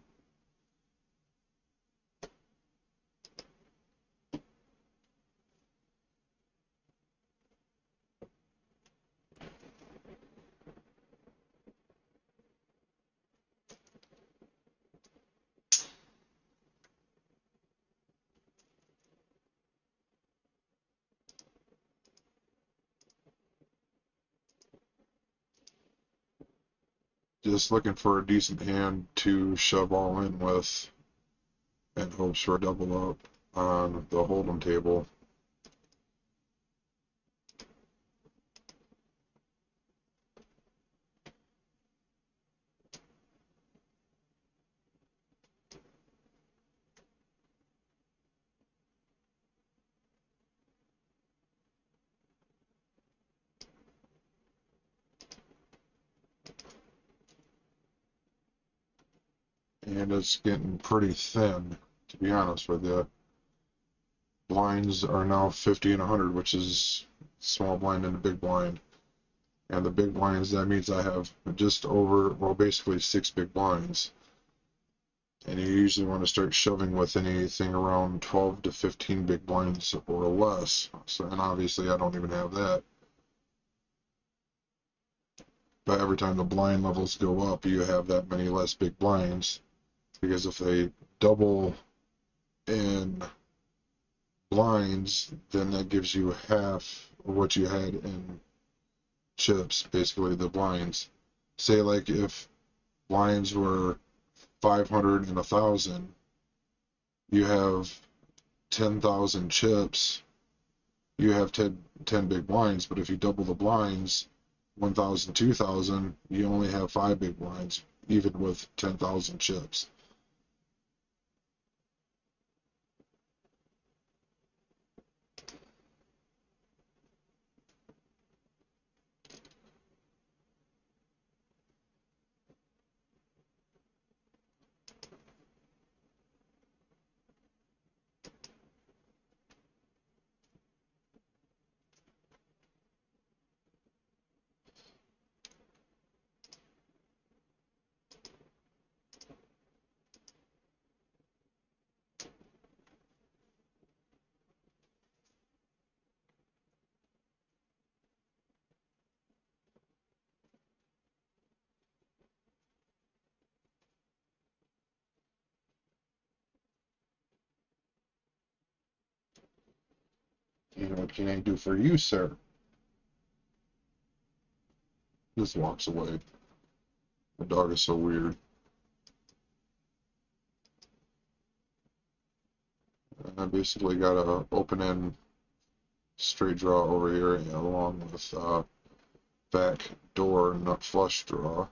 Just looking for a decent hand to shove all in with and hopes for a double up on the Hold'em table. And it's getting pretty thin, to be honest with you. Blinds are now 50 and 100, which is small blind and a big blind. And the big blinds, that means I have just over, well, basically 6 big blinds. And you usually want to start shoving with anything around 12 to 15 big blinds or less. So, and obviously I don't even have that. But every time the blind levels go up, you have that many less big blinds. Because if they double in blinds, then that gives you half of what you had in chips, basically the blinds. Say like if blinds were 500 and 1,000, you have 10,000 chips, you have 10 big blinds, but if you double the blinds, 1,000, 2,000, you only have 5 big blinds, even with 10,000 chips. You know what can I do for you, sir? Just walks away. The dog is so weird. And I basically got a open end straight draw over here along with back door nut flush draw.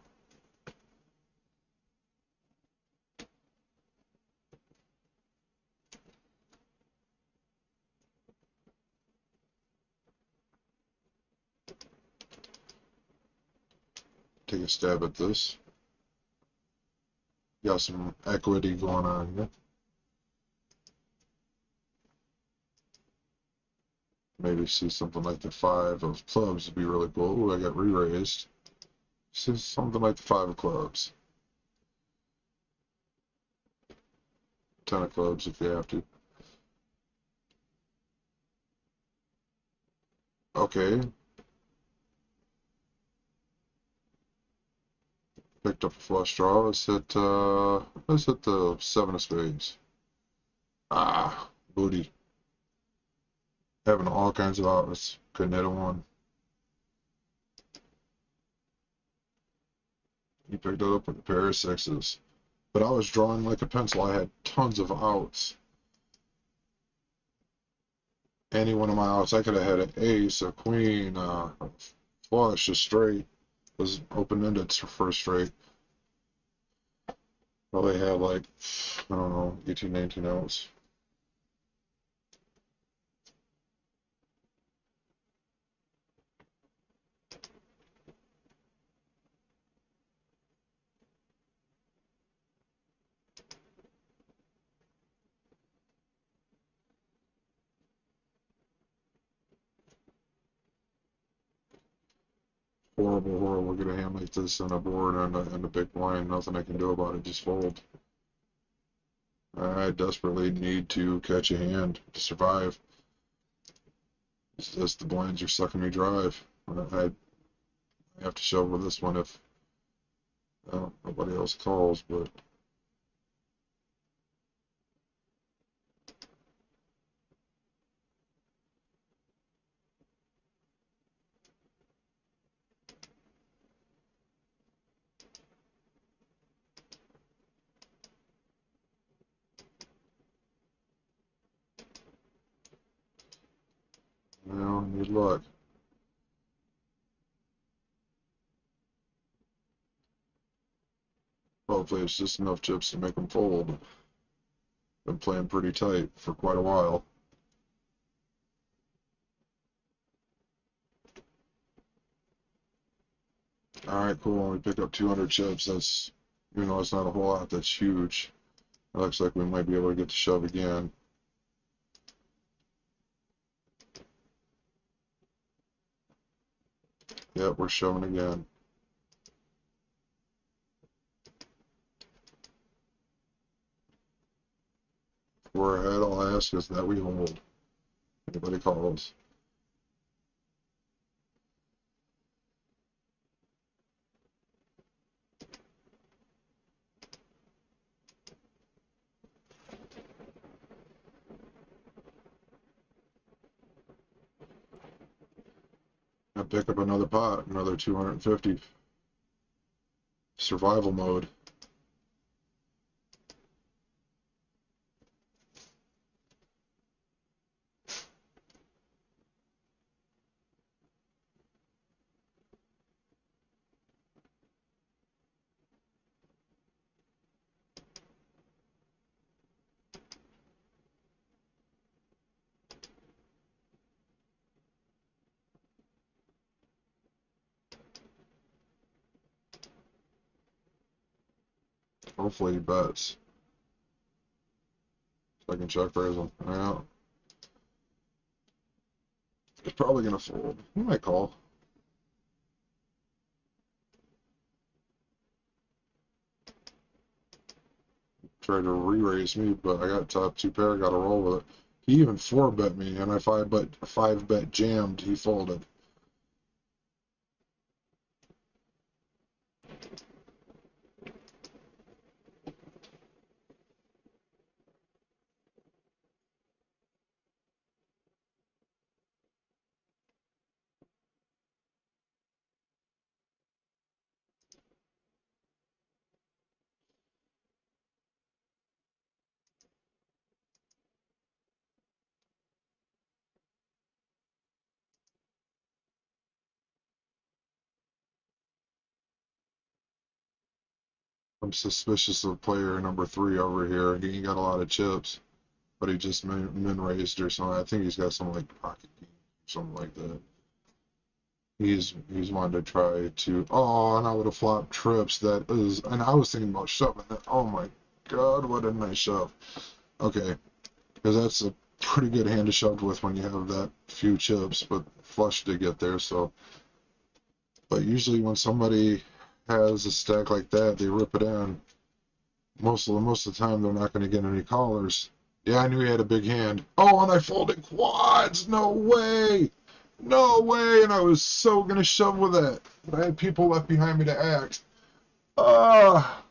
Take a stab at this. Got some equity going on here. Maybe see something like the 5 of clubs would be really cool. Ooh, I got re-raised. See something like the 5 of clubs. 10 of clubs if you have to. Okay. Picked up a flush draw. Let's hit the 7 of spades. Ah, booty. Having all kinds of outlets. Couldn't hit a one. He picked it up with a pair of 6s. But I was drawing like a pencil. I had tons of outs. Any one of my outs, I could have had an ace, a queen, a flush, a straight. Was open-ended for straight. Probably had like, I don't know, 18, 19 outs. Horrible, horrible. Get a hand like this on a board and a big blind. Nothing I can do about it. Just fold. I desperately need to catch a hand to survive. It's just the blinds are sucking me dry. I have to shove with this one if nobody else calls, but need luck. Hopefully it's just enough chips to make them fold. Been playing pretty tight for quite a while. Alright, cool. We pick up 200 chips. That's, even though it's not a whole lot, that's huge. It looks like we might be able to get to shove again. Yep, we're shoving again. If we're ahead, I'll ask is that we hold. Anybody calls. I pick up another pot, another 250. Survival mode. Hopefully he bets. So I can check raise him. Yeah. He's probably gonna fold. He might call. Tried to re-raise me, but I got top 2 pair, gotta roll with it. He even 4-bet me, and I 5-bet jammed, he folded. I'm suspicious of player number 3 over here. He ain't got a lot of chips, but he just min-raised or something. I think he's got something like pocket game, something like that. He's wanted to try to. Oh, and I would have flopped trips. That is, and I was thinking about shoving that. Oh my God, what a nice shove. Okay, because pretty good hand to shove with when you have that few chips, but flush did get there. So, but usually when somebody has a stack like that, they rip it in. Most of the time, they're not going to get any callers. Yeah, I knew he had a big hand. Oh, and I folded quads. No way. No way. And I was so going to shove with that. But I had people left behind me to act. Ah.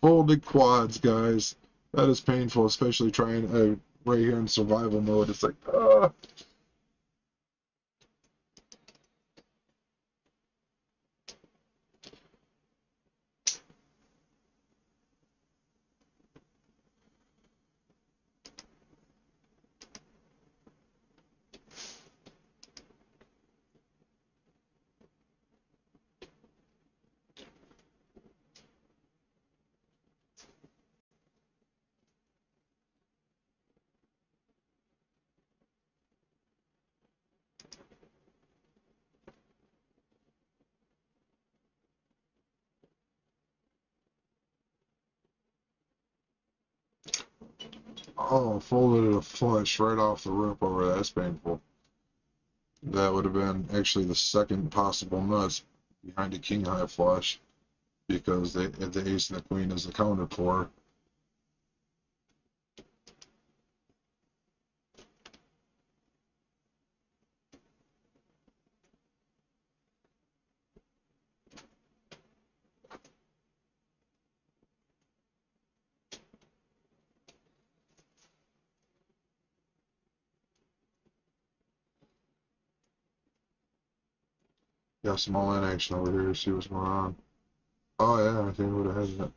Folded quads, guys. That is painful, especially trying right here in survival mode. It's like, ah. Oh, folded a flush right off the rip over there. That's painful. That would have been actually the second possible nuts behind a king high flush because the ace and the queen is accounted for. Got some all in action over here. See what's going on. Oh yeah, I think we would have had that.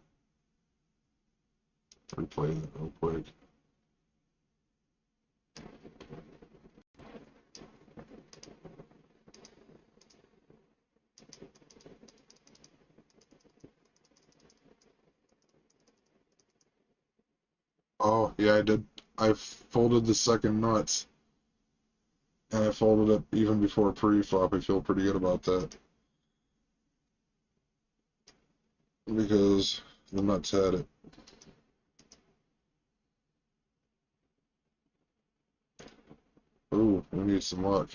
Replay that real quick. Oh yeah, I did. I folded the second nuts, and I folded it even before pre-flop. I feel pretty good about that because the nuts had it. Ooh, we need some luck.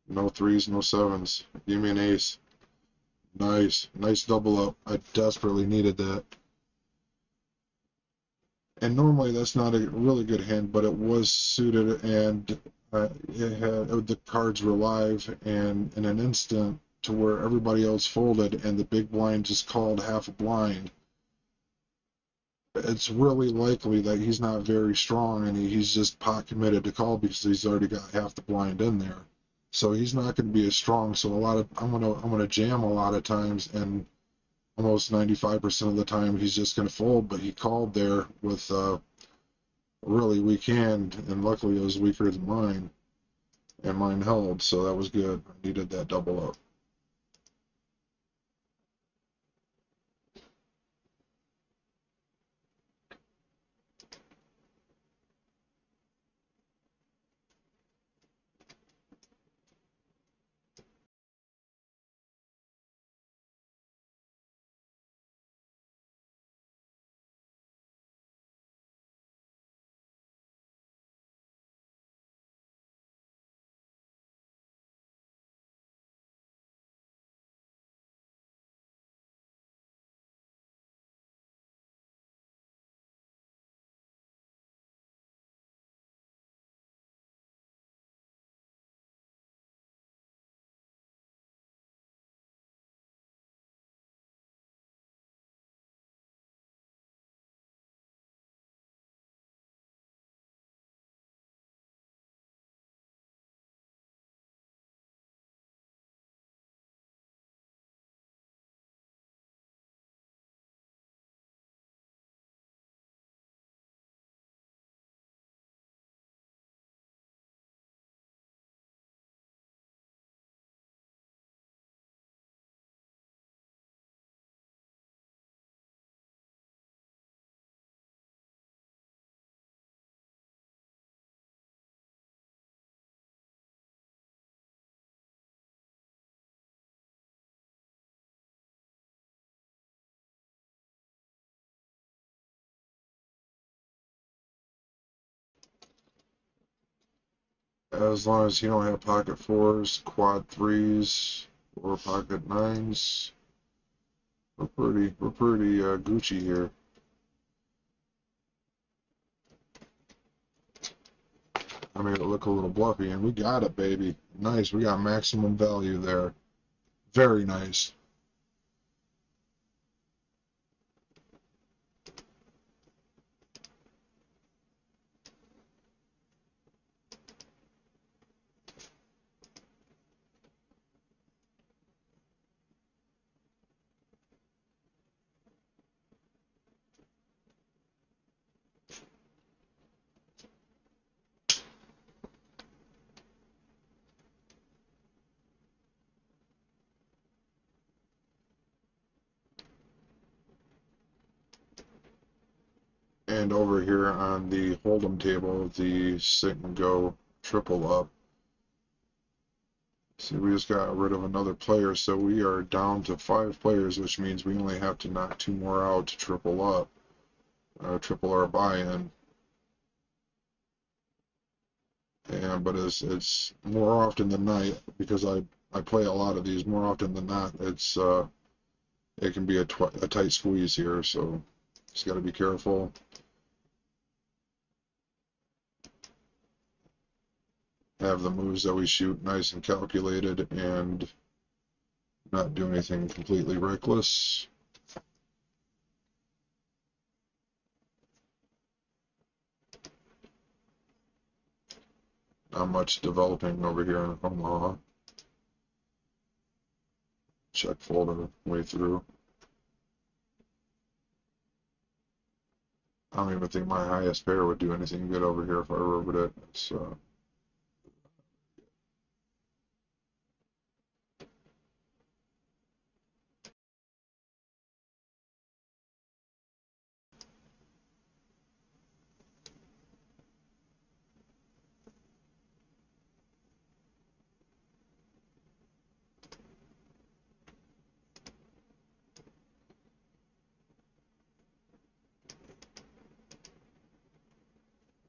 No threes, no sevens. Give me an ace. Nice. Nice double up. I desperately needed that. And normally that's not a really good hand, but it was suited and it had the cards were live and in an instant to where everybody else folded and the big blind just called half a blind. It's really likely that he's not very strong and he's just pot committed to call because he's already got half the blind in there. So he's not going to be as strong. So I'm gonna jam a lot of times, and almost 95% of the time he's just going to fold. But he called there with a really weak hand, and luckily it was weaker than mine, and mine held, so that was good. I needed that double up. as long as you don't have pocket fours, quad threes, or pocket nines, we're pretty Gucci here. I made it look a little bluffy, and we got it, baby. Nice, we got maximum value there. Very nice. And over here on the Hold'em table, the sit and go triple up. See, we just got rid of another player, so we are down to 5 players, which means we only have to knock 2 more out to triple up, triple our buy-in. And but it's more often than not, because I play a lot of these. More often than not, it can be a tight squeeze here, so just got to be careful. Have the moves that we shoot nice and calculated, and not do anything completely reckless. Not much developing over here in Omaha. Check folder way through. I don't even think my highest pair would do anything good over here if I rivered it. It's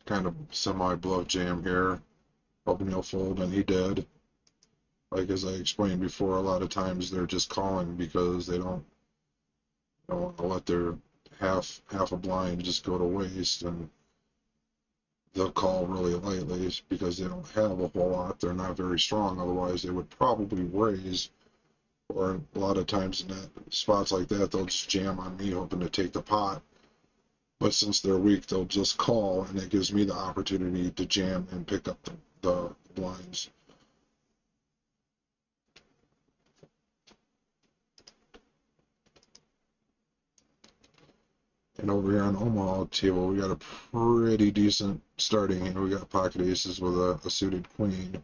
kind of semi-bluff jam here. Hoping he'll fold, and he did. Like as I explained before, a lot of times they're just calling because they don't want to let their half a blind just go to waste, and they'll call really lightly because they don't have a whole lot. They're not very strong. Otherwise, they would probably raise. Or a lot of times in spots like that, they'll just jam on me, hoping to take the pot. But since they're weak, they'll just call, and it gives me the opportunity to jam and pick up the blinds. And over here on Omaha table, we got a pretty decent starting hand. We got pocket aces with a suited queen.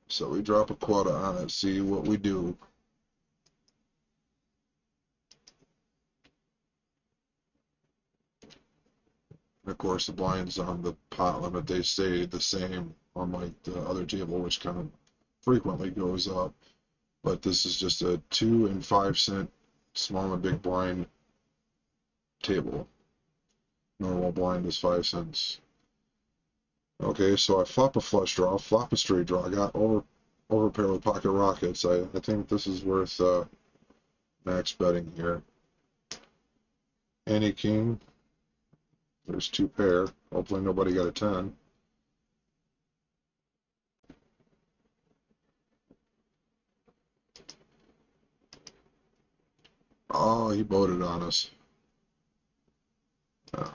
So we drop a quota on it, see what we do. And of course, the blinds on the pot limit, they stay the same, unlike the other table, which kind of frequently goes up. But this is just a 2 and 5 cent small and big blind table. Normal blind is 5 cents. Okay, so I flop a flush draw, flop a straight draw. I got overpair with pocket rockets. I think this is worth max betting here. Any king. There's 2 pair. Hopefully nobody got a 10. Oh, he boated on us. Yeah.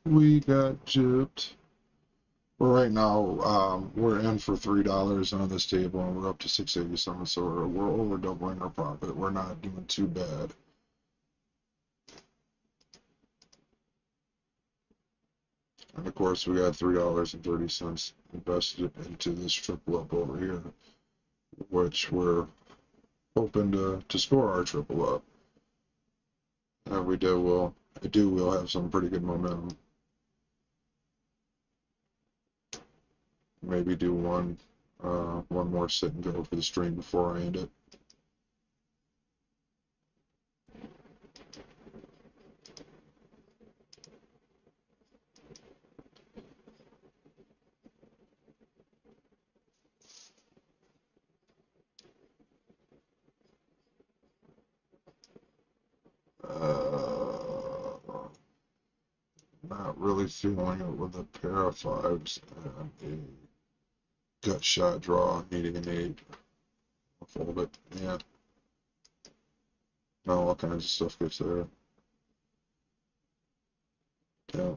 We got gypped. Well, right now, we're in for $3 on this table, and we're up to 687, so we're over doubling our profit. We're not doing too bad. And of course, we got $3.30 invested into this triple up over here, which we're hoping to score our triple up. And we did well. I do. We'll have some pretty good momentum. Maybe do one more sit and go for the stream before I end it. Not really feeling it with a pair of fives and a gut shot draw, needing an eight. I'll fold it. Yeah. No, all kinds of stuff gets there. Yeah.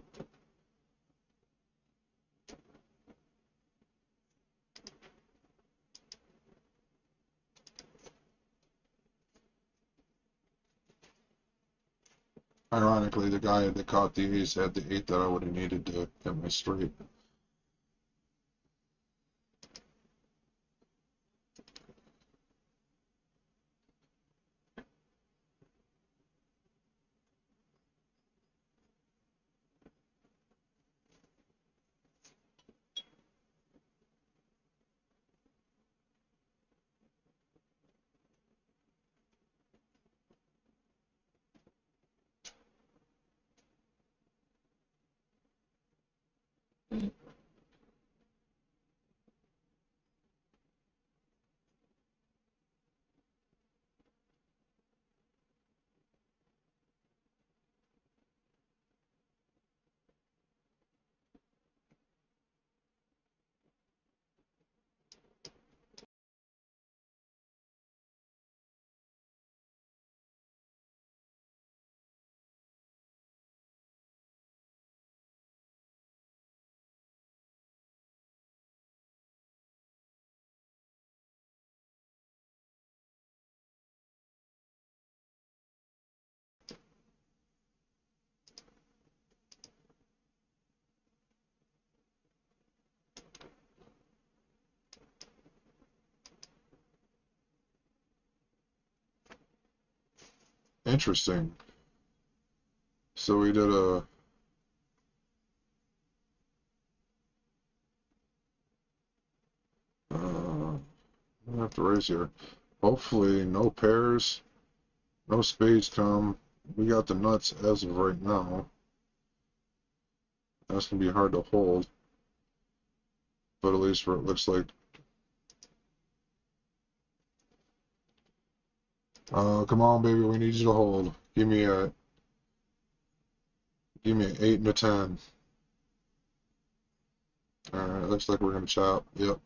Ironically, the guy that caught the ace had the eight that I would have needed to hit my straight. Interesting. So we did a I have to raise here. Hopefully no pairs, no spades come. We got the nuts as of right now. That's gonna be hard to hold. But at least for it looks like come on baby, we need you to hold. Give me an 8 and a 10. Alright, looks like we're gonna chop. Yep.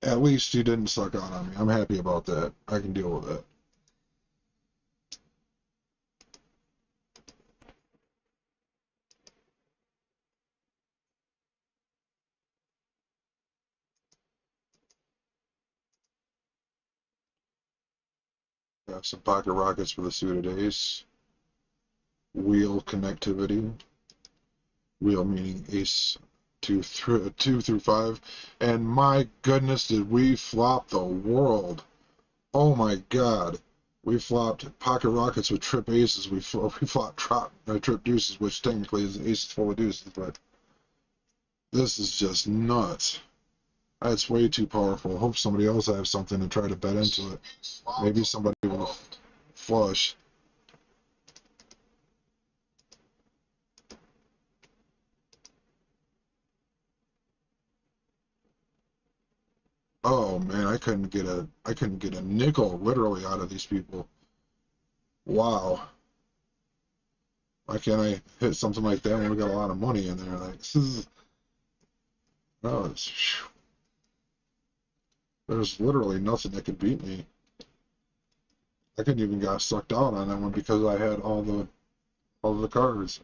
At least you didn't suck out on me. I'm happy about that. I can deal with it. Got some pocket rockets for the suited ace. Wheel connectivity. Wheel meaning ace two through five. And my goodness, did we flop the world? Oh my god. We flopped pocket rockets with trip aces. We flopped trip deuces, which technically is aces full of deuces, but this is just nuts. That's way too powerful. Hope somebody else has something to try to bet into it. Maybe somebody will flush. Oh man, I couldn't get a nickel literally out of these people. Wow. Why can't I hit something like that when we got a lot of money in there? Like this is oh, there's literally nothing that could beat me. I couldn't even got sucked out on that one because I had all the cards.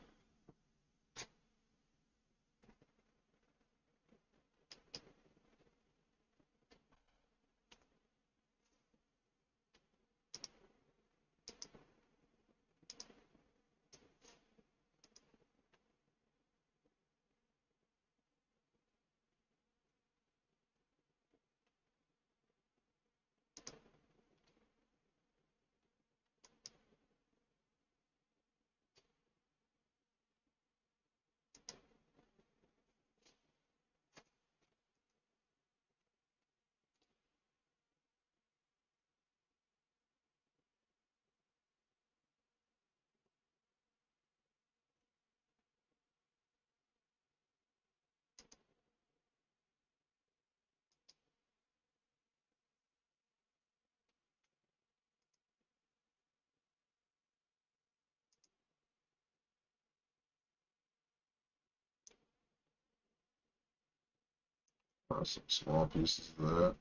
Some small pieces of that.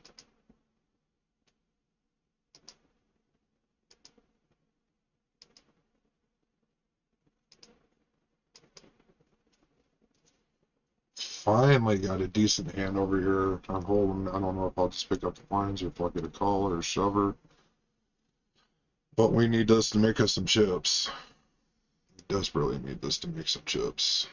Finally got a decent hand over here. I'm holding. I don't know if I'll just pick up the lines or if I'll get a call or a shover. But we need this to make us some chips. We desperately need this to make some chips.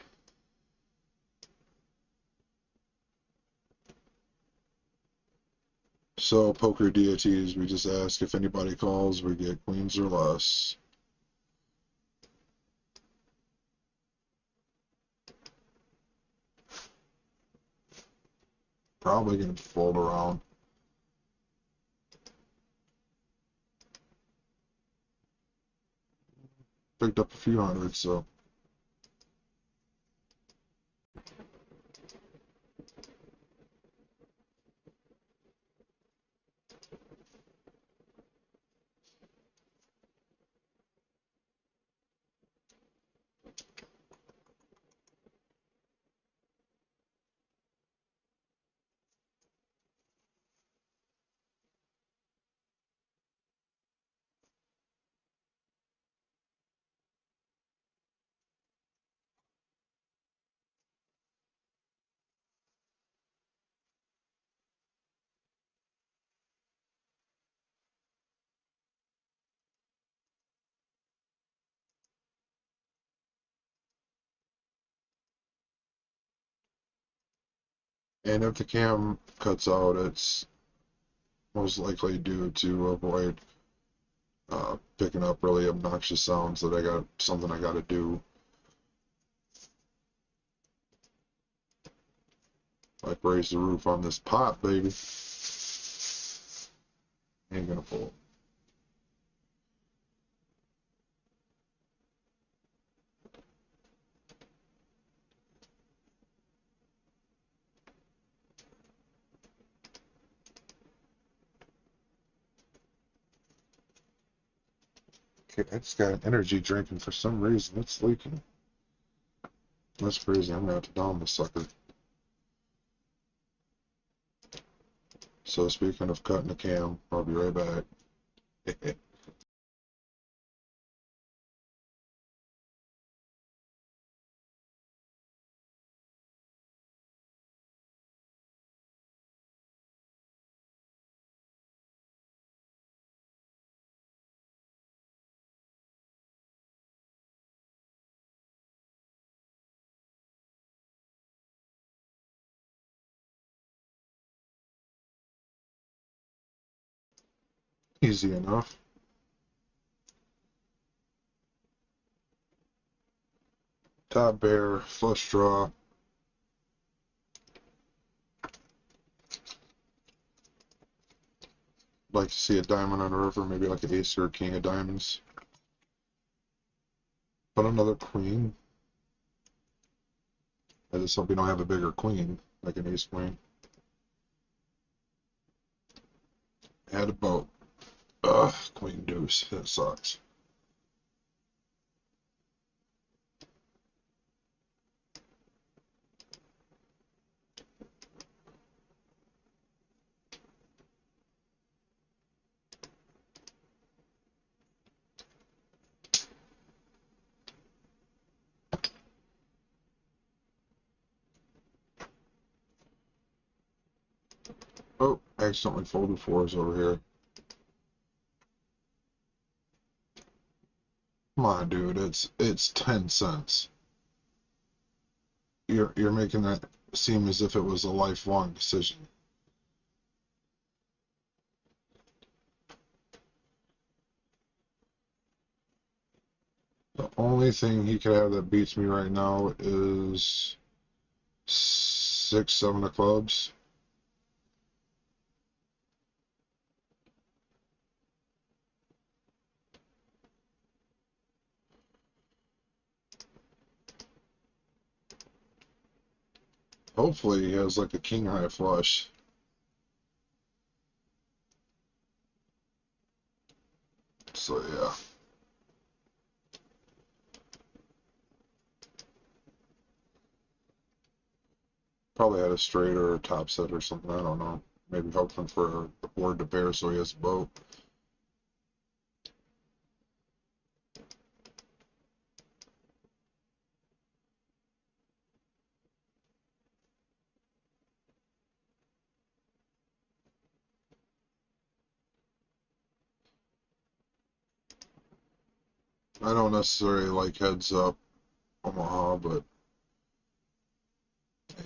So, poker deities, we just ask if anybody calls, we get queens or less. Probably gonna fold around. Picked up a few hundred, so. And if the cam cuts out, it's most likely due to avoid picking up really obnoxious sounds that I got something I gotta do. Like raise the roof on this pot, baby. Ain't gonna fold. Okay, I just got an energy drink and for some reason it's leaking. That's crazy. I'm gonna have to down this sucker. So speaking of cutting the cam, I'll be right back. Easy enough. Top bear, flush draw. Like to see a diamond on a river, maybe like an ace or a king of diamonds. But another queen. I just hope we don't have a bigger queen, like an ace queen. Had a boat. Ugh, queen deuce. That sucks. Oh, accidentally folded fours over here. Come on, dude. It's 10 cents. You're making that seem as if it was a lifelong decision. The only thing he could have that beats me right now is 6, 7 of clubs. Hopefully he has like a king high flush. So yeah. Probably had a straight or a top set or something. I don't know. Maybe hoping for the board to bear so he has a boat. I don't necessarily like heads up Omaha, but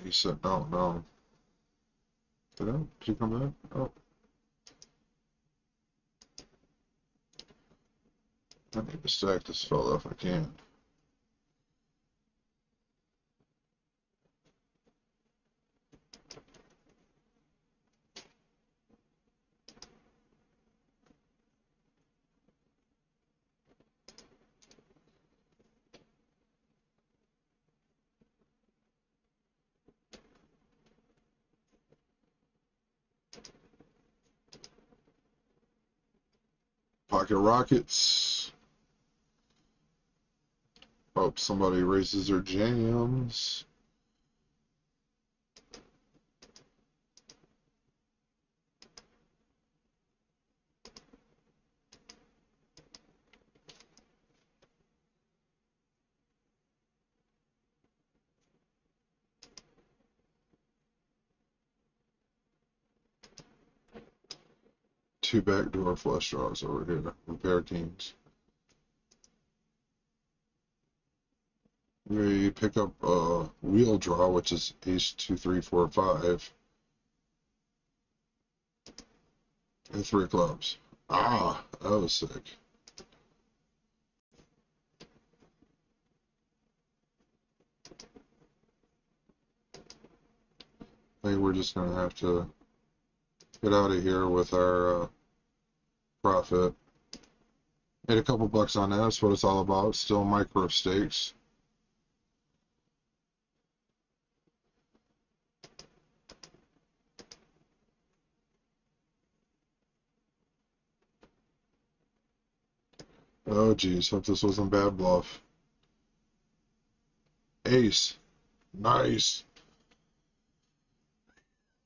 he said no, no. Did he come back? Oh, I need to stack this fella if I can. Pocket rockets. Hope somebody raises their jams. Two backdoor flush draws over here. Repair teams. We pick up a wheel draw, which is ace 2, 3, 4, 5. And 3 clubs. Ah, that was sick. I think we're just gonna have to get out of here with our profit. Made a couple bucks on that. That's what it's all about. Still micro stakes. Oh geez, hope this wasn't bad bluff. Ace. Nice.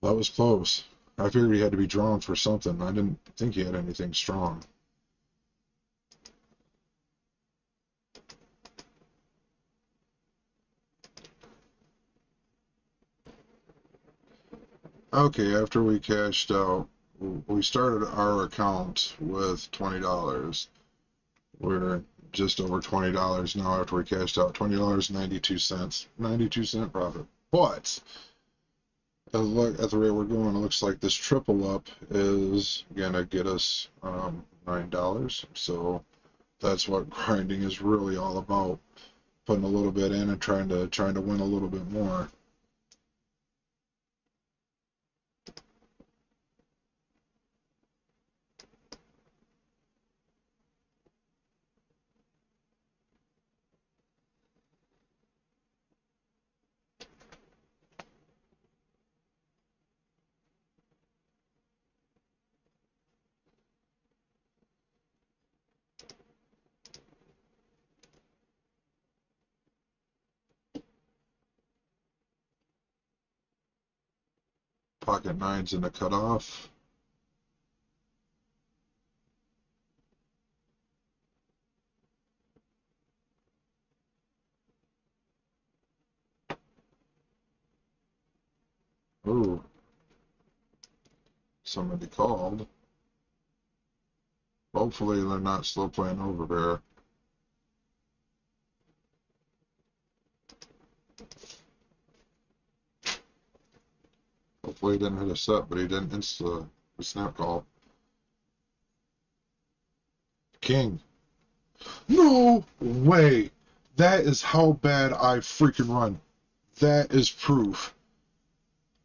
That was close. I figured he had to be drawn for something. I didn't think he had anything strong. Okay, after we cashed out, we started our account with $20. We're just over $20 now after we cashed out. $20.92. 92-cent profit. But look at the rate we're going, it looks like this triple up is gonna get us $9. So that's what grinding is really all about. Putting a little bit in and trying to win a little bit more. Pocket nines in the cutoff. Ooh, somebody called. Hopefully they're not slow playing over there. Hopefully he didn't hit a set, but he didn't insta the snap call. King. No way. That is how bad I freaking run. That is proof.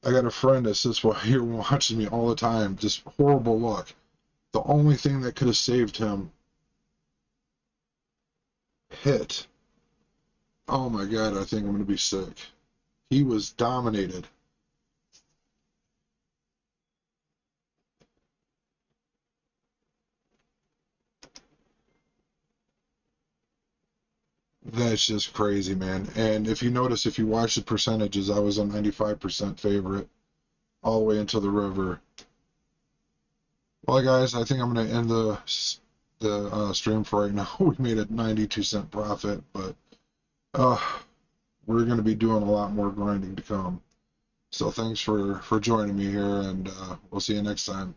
I got a friend that sits here watching me all the time. Just horrible luck. The only thing that could have saved him hit. Oh my god, I think I'm going to be sick. He was dominated. That's just crazy, man. And if you notice, if you watch the percentages, I was a 95% favorite all the way into the river. Well, guys, I think I'm going to end the stream for right now. We made a 92-cent profit, but uh, we're going to be doing a lot more grinding to come. So thanks for joining me here, and we'll see you next time.